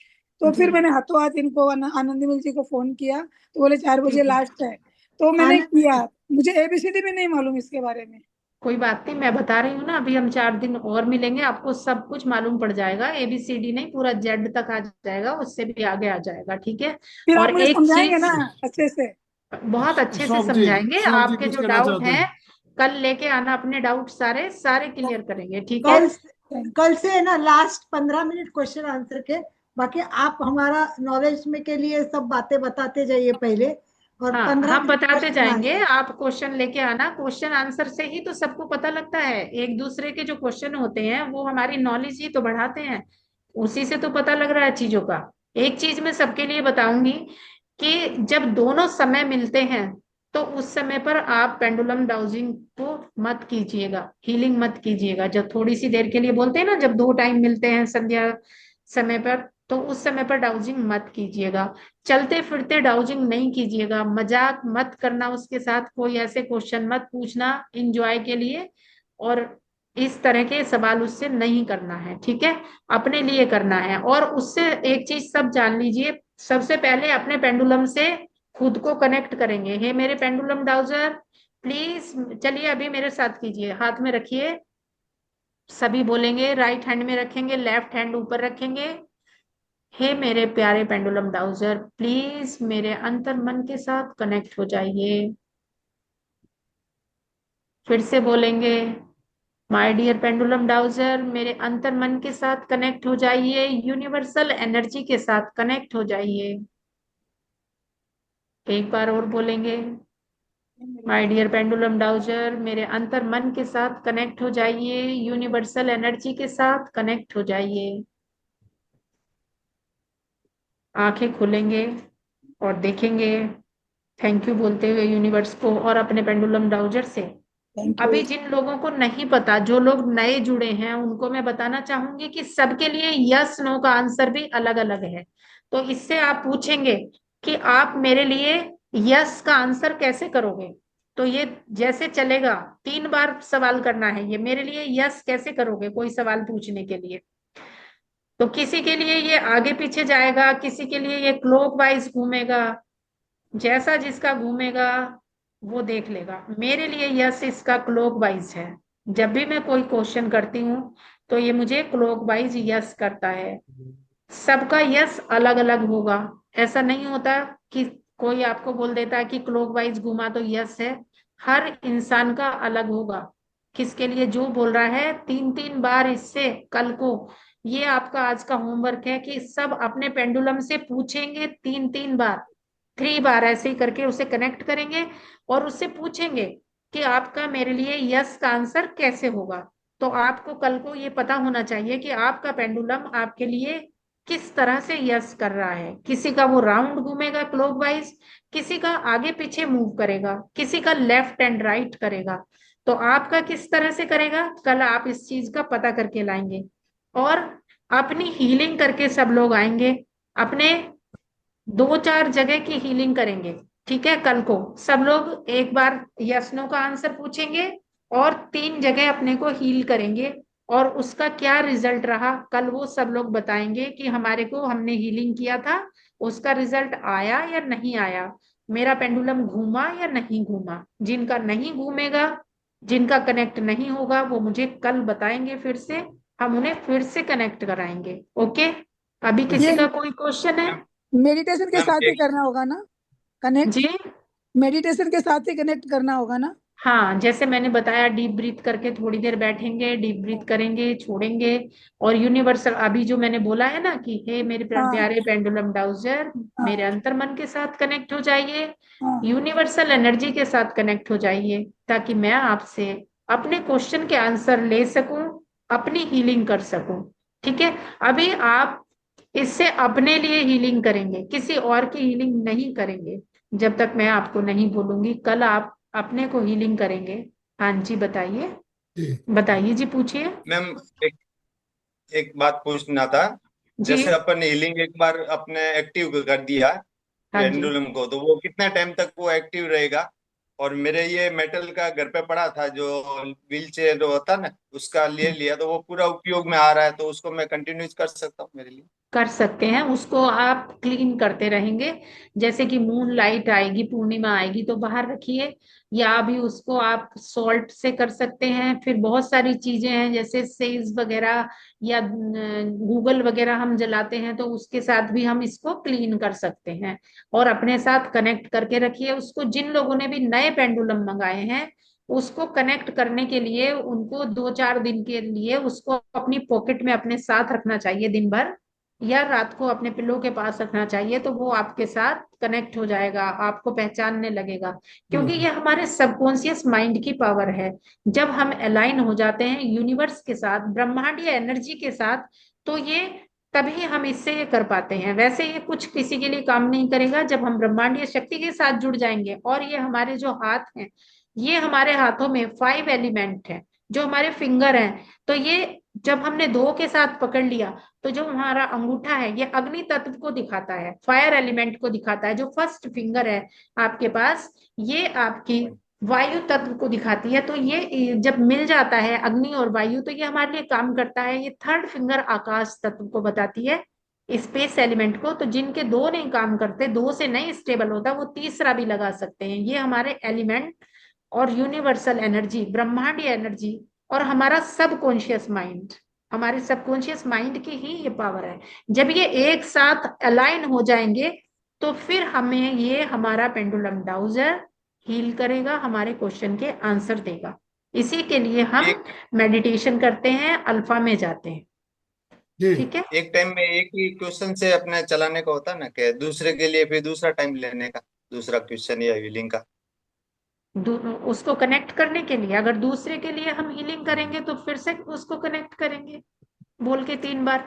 तो जी, फिर मैंने हाथों हाथ इनको आनंदीमल जी को फोन किया, तो बोले 4 बजे ठीक है। लास्ट है, तो मैंने आनंद किया। मुझे एबीसीडी भी नहीं मालूम इसके बारे में। कोई बात नहीं, मैं बता रही हूँ ना, अभी हम 4 दिन और मिलेंगे, आपको सब कुछ मालूम पड़ जाएगा, ABCD नहीं पूरा जेड तक आ जाएगा, उससे भी आगे आ जाएगा, ठीक है। फिर आप और मुझे एक समझाएंगे ना चीज अच्छे से? बहुत अच्छे से अशोक जी, समझाएंगे, अशोक जी आपके कुछ जो कहना डाउट चाहते हैं हैं? कल लेके आना, अपने डाउट सारे सारे क्लियर करेंगे, ठीक है। कल कल से है ना, लास्ट 15 मिनट क्वेश्चन आंसर के। बाकी आप हमारा नॉलेज में के लिए सब बातें बताते जाइए पहले, और हाँ, पंद्रह हम मिनट बताते क्वेश्चन जाएंगे, आंसर। आप क्वेश्चन लेके आना, क्वेश्चन आंसर से ही तो सबको पता लगता है, एक दूसरे के जो क्वेश्चन होते हैं वो हमारी नॉलेज ही तो बढ़ाते हैं, उसी से तो पता लग रहा है चीजों का। एक चीज मैं सबके लिए बताऊंगी कि जब दोनों समय मिलते हैं तो उस समय पर आप पेंडुलम डाउजिंग को मत कीजिएगा, हीलिंग मत कीजिएगा। जब थोड़ी सी देर के लिए बोलते हैं ना, जब 2 टाइम मिलते हैं संध्या समय पर, तो उस समय पर डाउजिंग मत कीजिएगा, चलते फिरते डाउजिंग नहीं कीजिएगा, मजाक मत करना उसके साथ, कोई ऐसे क्वेश्चन मत पूछना इंजॉय के लिए, और इस तरह के सवाल उससे नहीं करना है, ठीक है, अपने लिए करना है। और उससे एक चीज सब जान लीजिए, सबसे पहले अपने पेंडुलम से खुद को कनेक्ट करेंगे। हे मेरे पेंडुलम डाउजर, प्लीज चलिए अभी मेरे साथ कीजिए, हाथ में रखिए, सभी बोलेंगे, राइट हैंड में रखेंगे, लेफ्ट हैंड ऊपर रखेंगे। हे मेरे प्यारे पेंडुलम डाउजर, प्लीज मेरे अंतर मन के साथ कनेक्ट हो जाइए। फिर से बोलेंगे, माय डियर पेंडुलम डाउजर, मेरे अंतर मन के साथ कनेक्ट हो जाइए, यूनिवर्सल एनर्जी के साथ कनेक्ट हो जाइए। एक बार और बोलेंगे, माय डियर पेंडुलम डाउजर, मेरे अंतर मन के साथ कनेक्ट हो जाइए, यूनिवर्सल एनर्जी के साथ कनेक्ट हो जाइए। आंखें खोलेंगे और देखेंगे, थैंक यू बोलते हुए यूनिवर्स को और अपने पेंडुलम डाउजर से। Thank you. अभी जिन लोगों को नहीं पता, जो लोग नए जुड़े हैं, उनको मैं बताना चाहूंगी कि सबके लिए यस नो का आंसर भी अलग अलग है। तो इससे आप पूछेंगे कि आप मेरे लिए यस का आंसर कैसे करोगे, तो ये जैसे चलेगा, 3 बार सवाल करना है, ये मेरे लिए यस कैसे करोगे कोई सवाल पूछने के लिए। तो किसी के लिए ये आगे पीछे जाएगा, किसी के लिए ये क्लॉकवाइज घूमेगा, जैसा जिसका घूमेगा वो देख लेगा। मेरे लिए यस इसका क्लॉकवाइज है, जब भी मैं कोई क्वेश्चन करती हूँ तो ये मुझे क्लॉकवाइज यस करता है। सबका यस अलग अलग होगा, ऐसा नहीं होता कि कोई आपको बोल देता है कि क्लॉकवाइज घुमा तो यस है। हर इंसान का अलग होगा, किसके लिए जो बोल रहा है 3-3 बार इससे कल को, ये आपका आज का होमवर्क है कि सब अपने पेंडुलम से पूछेंगे 3-3 बार, 3 बार ऐसे ही करके उसे कनेक्ट करेंगे और उससे पूछेंगे कि आपका मेरे लिए यस का आंसर कैसे होगा। तो आपको कल को ये पता होना चाहिए कि आपका पेंडुलम आपके लिए किस तरह से यस कर रहा है। किसी का वो राउंड घूमेगा क्लॉकवाइज, किसी का आगे पीछे मूव करेगा, किसी का लेफ्ट एंड राइट करेगा। तो आपका किस तरह से करेगा, कल आप इस चीज का पता करके लाएंगे और अपनी हीलिंग करके सब लोग आएंगे। अपने 2-4 जगह की हीलिंग करेंगे, ठीक है। कल को सब लोग एक बार यस नो का आंसर पूछेंगे और 3 जगह अपने को हील करेंगे, और उसका क्या रिजल्ट रहा कल वो सब लोग बताएंगे कि हमारे को, हमने हीलिंग किया था, उसका रिजल्ट आया या नहीं आया, मेरा पेंडुलम घूमा या नहीं घूमा। जिनका नहीं घूमेगा, जिनका कनेक्ट नहीं होगा, वो मुझे कल बताएंगे, फिर से हम उन्हें फिर से कनेक्ट कराएंगे, ओके। अभी किसी ये का कोई क्वेश्चन है? मेडिटेशन के मैम साथ ही एक करना होगा ना कनेक्ट? जी, मेडिटेशन के साथ ही कनेक्ट करना होगा ना? हाँ, जैसे मैंने बताया डीप ब्रीथ करके थोड़ी देर बैठेंगे, डीप ब्रीथ करेंगे, छोड़ेंगे। और यूनिवर्सल अभी जो मैंने बोला है ना कि हे मेरे हाँ प्यारे पेंडुलम डाउजर, हाँ मेरे अंतर मन के साथ कनेक्ट हो जाइए, हाँ यूनिवर्सल एनर्जी के साथ कनेक्ट हो जाइए, ताकि मैं आपसे अपने क्वेश्चन के आंसर ले सकूं, अपनी हीलिंग कर सकूं। ठीक है। अभी आप इससे अपने लिए हीलिंग करेंगे, किसी और की हीलिंग नहीं करेंगे जब तक मैं आपको नहीं बोलूंगी। कल आप अपने को हीलिंग करेंगे। हाँ जी, बताइए, जी बताइए जी, पूछिए। मैम, एक एक बात पूछना था। जी। जैसे अपन हीलिंग एक बार अपने एक्टिव कर दिया हाँ जी। पेंडुलम को, तो वो कितना टाइम तक वो एक्टिव रहेगा? और मेरे ये मेटल का घर पे पड़ा था जो व्हील चेयर जो होता ना, उसका ले लिया, तो वो पूरा उपयोग में आ रहा है, तो उसको मैं कंटिन्यू कर सकता हूँ मेरे लिए? कर सकते हैं, उसको आप क्लीन करते रहेंगे। जैसे कि मून लाइट आएगी, पूर्णिमा आएगी तो बाहर रखिए, या अभी उसको आप सॉल्ट से कर सकते हैं। फिर बहुत सारी चीजें हैं जैसे सेज वगैरह या गूगल वगैरह हम जलाते हैं, तो उसके साथ भी हम इसको क्लीन कर सकते हैं। और अपने साथ कनेक्ट करके रखिए उसको। जिन लोगों ने भी नए पेंडुलम मंगाए हैं, उसको कनेक्ट करने के लिए उनको 2-4 दिन के लिए उसको अपनी पॉकेट में अपने साथ रखना चाहिए दिन भर, या रात को अपने पिल्लो के पास रखना चाहिए, तो वो आपके साथ कनेक्ट हो जाएगा, आपको पहचानने लगेगा। क्योंकि ये हमारे सबकॉन्शियस माइंड की पावर है। जब हम अलाइन हो जाते हैं यूनिवर्स के साथ, ब्रह्मांडीय एनर्जी के साथ, तो ये तभी हम इससे ये कर पाते हैं। वैसे ये कुछ किसी के लिए काम नहीं करेगा जब हम ब्रह्मांडीय शक्ति के साथ जुड़ जाएंगे। और ये हमारे जो हाथ हैं, ये हमारे हाथों में 5 एलिमेंट है, जो हमारे फिंगर हैं। तो ये जब हमने 2 के साथ पकड़ लिया, तो जो हमारा अंगूठा है ये अग्नि तत्व को दिखाता है, फायर एलिमेंट को दिखाता है। जो फर्स्ट फिंगर है आपके पास, ये आपकी वायु तत्व को दिखाती है। तो ये जब मिल जाता है अग्नि और वायु, तो ये हमारे लिए काम करता है। ये थर्ड फिंगर आकाश तत्व को बताती है, स्पेस एलिमेंट को। तो जिनके 2 नहीं काम करते, 2 से नहीं स्टेबल होता, वो तीसरा भी लगा सकते हैं। ये हमारे एलिमेंट और यूनिवर्सल एनर्जी, ब्रह्मांडीय एनर्जी, और हमारा सबकॉन्शियस माइंड, हमारे सबकॉन्शियस माइंड की ही ये पावर है। जब ये एक साथ अलाइन हो जाएंगे, तो फिर हमें ये हमारा पेंडुलम डाउजर हील करेगा, हमारे क्वेश्चन के आंसर देगा। इसी के लिए हम एक मेडिटेशन करते हैं, अल्फा में जाते हैं। जी ठीक है। एक टाइम में एक ही क्वेश्चन से अपने चलाने का होता है ना, कि दूसरे के लिए फिर दूसरा टाइम लेने का, दूसरा क्वेश्चन या हीलिंग का? उसको कनेक्ट करने के लिए, अगर दूसरे के लिए हम हीलिंग करेंगे तो फिर से उसको कनेक्ट करेंगे बोल के 3 बार।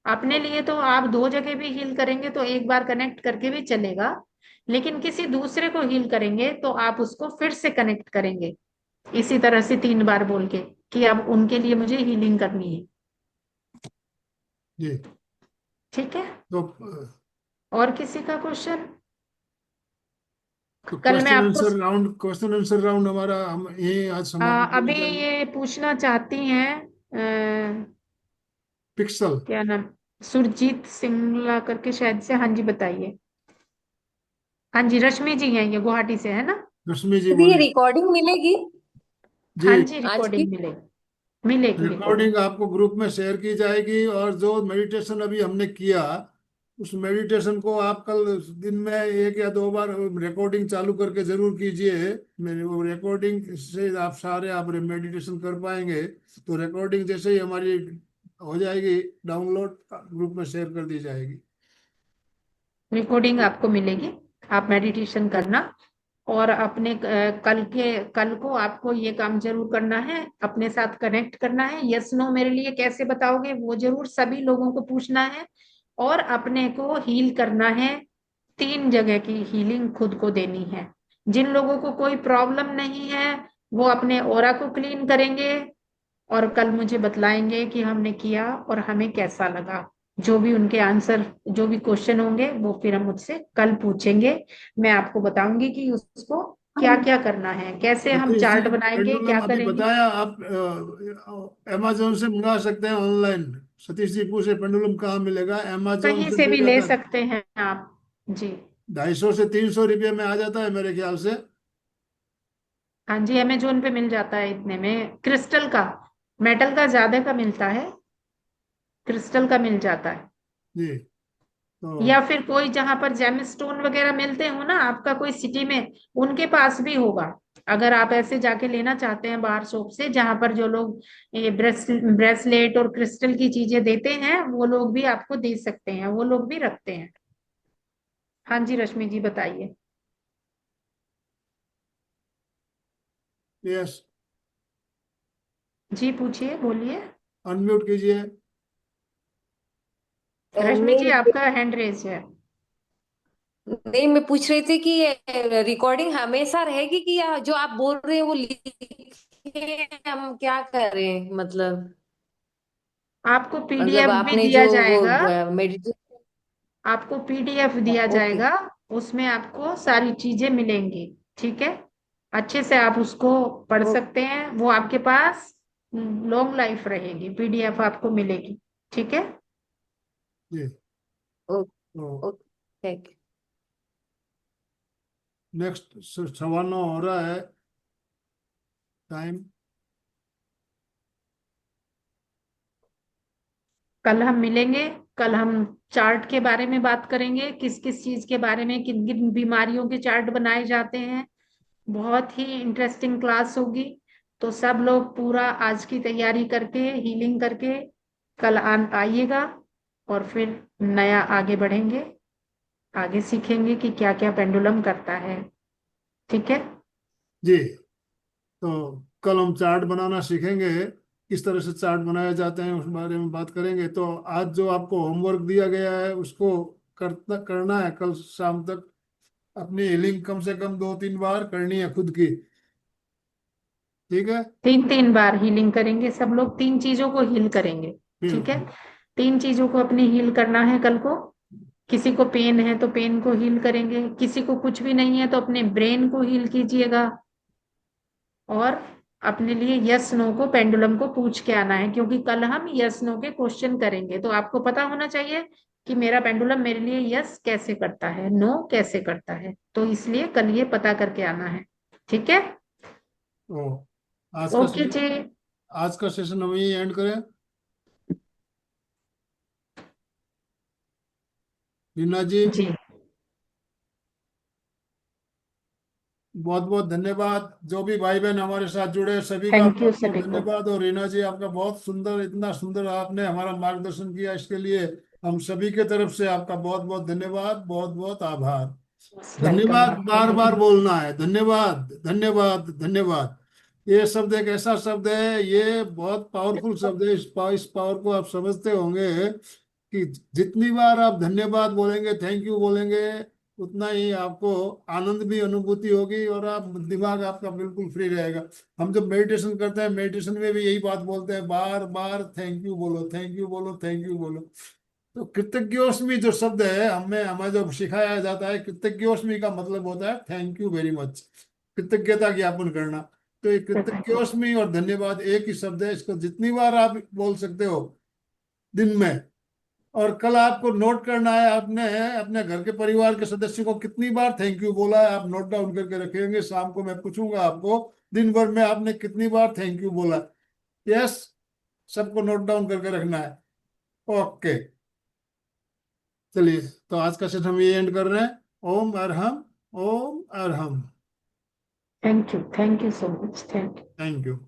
अपने लिए तो आप 2 जगह भी हील करेंगे तो एक बार कनेक्ट करके भी चलेगा, लेकिन किसी दूसरे को हील करेंगे तो आप उसको फिर से कनेक्ट करेंगे, इसी तरह से 3 बार बोल के कि अब उनके लिए मुझे हीलिंग करनी है। जी। ठीक है। तो और किसी का क्वेश्चन? कल मैं आपको क्वेश्चन आंसर राउंड हमारा हम यही आज समाप्त अभी करना चाहिए। ये पूछना चाहती हैं पिक्सल। क्या नाम, सुरजीत सिंगला करके शायद से। हाँ जी, बताइए। हाँ जी, रश्मि जी हैं ये, गुवाहाटी से, है ना? रश्मि जी अभी ये बोलिए। रिकॉर्डिंग मिलेगी हाँ जी जी, आज की? रिकॉर्डिंग मिलेगी, मिलेगी रिकॉर्डिंग। रिकॉर्डिंग आपको ग्रुप में शेयर की जाएगी। और जो मेडिटेशन अभी हमने किया, उस मेडिटेशन को आप कल दिन में 1 या 2 बार रिकॉर्डिंग चालू करके जरूर कीजिए। मेरे वो रिकॉर्डिंग से आप सारे आप मेडिटेशन कर पाएंगे। तो रिकॉर्डिंग जैसे ही हमारी हो जाएगी डाउनलोड, ग्रुप में शेयर कर दी जाएगी। रिकॉर्डिंग आपको मिलेगी, आप मेडिटेशन करना। और अपने कल को आपको ये काम जरूर करना है, अपने साथ कनेक्ट करना है। यस नो मेरे लिए कैसे बताओगे, वो जरूर सभी लोगों को पूछना है। और अपने को हील करना है, 3 जगह की हीलिंग खुद को देनी है। जिन लोगों को कोई प्रॉब्लम नहीं है, वो अपने ऑरा को क्लीन करेंगे, और कल मुझे बतलाएंगे कि हमने किया और हमें कैसा लगा। जो भी उनके आंसर, जो भी क्वेश्चन होंगे, वो फिर हम मुझसे कल पूछेंगे। मैं आपको बताऊंगी कि उसको क्या क्या करना है, कैसे हम सतीश चार्ट जी, बनाएंगे, पेंडुलम क्या अभी करेंगे। बताया, आप अमेजोन से मंगा सकते हैं ऑनलाइन। सतीश जी पूछे पेंडुलम कहाँ मिलेगा, अमेजोन कहीं से से मिल भी ले जाता है। सकते हैं आप जी। 250 से 300 रुपये में आ जाता है मेरे ख्याल से। हाँ जी, अमेजोन पे मिल जाता है इतने में। क्रिस्टल का, मेटल का ज्यादा का मिलता है, क्रिस्टल का मिल जाता है। जी तो या फिर कोई जहां पर जेमस्टोन वगैरह मिलते हो ना, आपका कोई सिटी में, उनके पास भी होगा। अगर आप ऐसे जाके लेना चाहते हैं बाहर शॉप से, जहां पर जो लोग ये ब्रेसलेट और क्रिस्टल की चीजें देते हैं, वो लोग भी आपको दे सकते हैं, वो लोग भी रखते हैं। हाँ जी रश्मि जी बताइए। यस, जी पूछिए, बोलिए। अनम्यूट कीजिए। रश्मि जी नहीं आपका हैंड रेज है। नहीं, मैं पूछ रही थी कि रिकॉर्डिंग हमेशा रहेगी कि या जो आप बोल रहे हैं वो लिखे हम क्या करें, आपको मतलब पीडीएफ भी आपने दिया जो वो जाएगा, मेडिटेशन। आपको पीडीएफ दिया ओके। जाएगा, उसमें आपको सारी चीजें मिलेंगी। ठीक है, अच्छे से आप उसको पढ़ सकते हैं, वो आपके पास लॉन्ग लाइफ रहेगी, पीडीएफ आपको मिलेगी। ठीक है। जी, ओके। तो ओके। नेक्स्ट 56 हो रहा है टाइम। कल हम मिलेंगे। कल हम चार्ट के बारे में बात करेंगे, किस किस चीज के बारे में, किन किन बीमारियों के चार्ट बनाए जाते हैं। बहुत ही इंटरेस्टिंग क्लास होगी। तो सब लोग पूरा आज की तैयारी करके, हीलिंग करके कल आइएगा, और फिर नया आगे बढ़ेंगे, आगे सीखेंगे कि क्या क्या पेंडुलम करता है। ठीक है। जी, तो कल हम चार्ट बनाना सीखेंगे, किस तरह से चार्ट बनाए जाते हैं उस बारे में बात करेंगे। तो आज जो आपको होमवर्क दिया गया है उसको करना है कल शाम तक। अपनी हीलिंग कम से कम 2-3 बार करनी है खुद की। ठीक है। 3-3 बार हीलिंग करेंगे, सब लोग 3 चीजों को हील करेंगे। ठीक है, हम्म। 3 चीजों को अपनी हील करना है कल को। किसी को पेन है तो पेन को हील करेंगे, किसी को कुछ भी नहीं है तो अपने ब्रेन को हील कीजिएगा, और अपने लिए यस नो को, पेंडुलम को पूछ के आना है, क्योंकि कल हम यस नो के क्वेश्चन करेंगे। तो आपको पता होना चाहिए कि मेरा पेंडुलम मेरे लिए यस कैसे करता है, नो कैसे करता है, तो इसलिए कल ये पता करके आना है। ठीक है। तो ओके जी। आज का सेशन हम यही एंड करें। रीना जी, जी बहुत बहुत धन्यवाद। जो भी भाई बहन हमारे साथ जुड़े सभी का थैंक यू बहुत बहुत सभी को। धन्यवाद। और रीना जी, आपका बहुत सुंदर, इतना सुंदर आपने हमारा मार्गदर्शन किया, इसके लिए हम सभी के तरफ से आपका बहुत बहुत धन्यवाद, बहुत बहुत आभार। वेलकम धन्यवाद आपका बार भी। बार बोलना है, धन्यवाद धन्यवाद धन्यवाद। ये शब्द एक ऐसा शब्द है, ये बहुत पावरफुल शब्द है। इस पावर को आप समझते होंगे कि जितनी बार आप धन्यवाद बोलेंगे, थैंक यू बोलेंगे, उतना ही आपको आनंद भी अनुभूति होगी, और आप दिमाग आपका बिल्कुल फ्री रहेगा। हम जब मेडिटेशन करते हैं, मेडिटेशन में भी यही बात बोलते हैं, बार बार थैंक यू बोलो, थैंक यू बोलो, थैंक यू बोलो। तो कृतज्ञोस्मी जो शब्द है, हमें जो सिखाया जाता है, कृतज्ञोस्मी का मतलब होता है थैंक यू वेरी मच, कृतज्ञता ज्ञापन करना। तो ये कृतज्ञोस्मी और धन्यवाद एक ही शब्द है, इसको जितनी बार आप बोल सकते हो दिन में। और कल आपको नोट करना है, आपने अपने घर के परिवार के सदस्य को कितनी बार थैंक यू बोला है, आप नोट डाउन करके रखेंगे। शाम को मैं पूछूंगा आपको दिन भर में आपने कितनी बार थैंक यू बोला। यस, सबको नोट डाउन करके रखना है। ओके, चलिए, तो आज का सेशन हम ये एंड कर रहे हैं। Om Arham, Om Arham. Thank you so much, thank you. Thank you.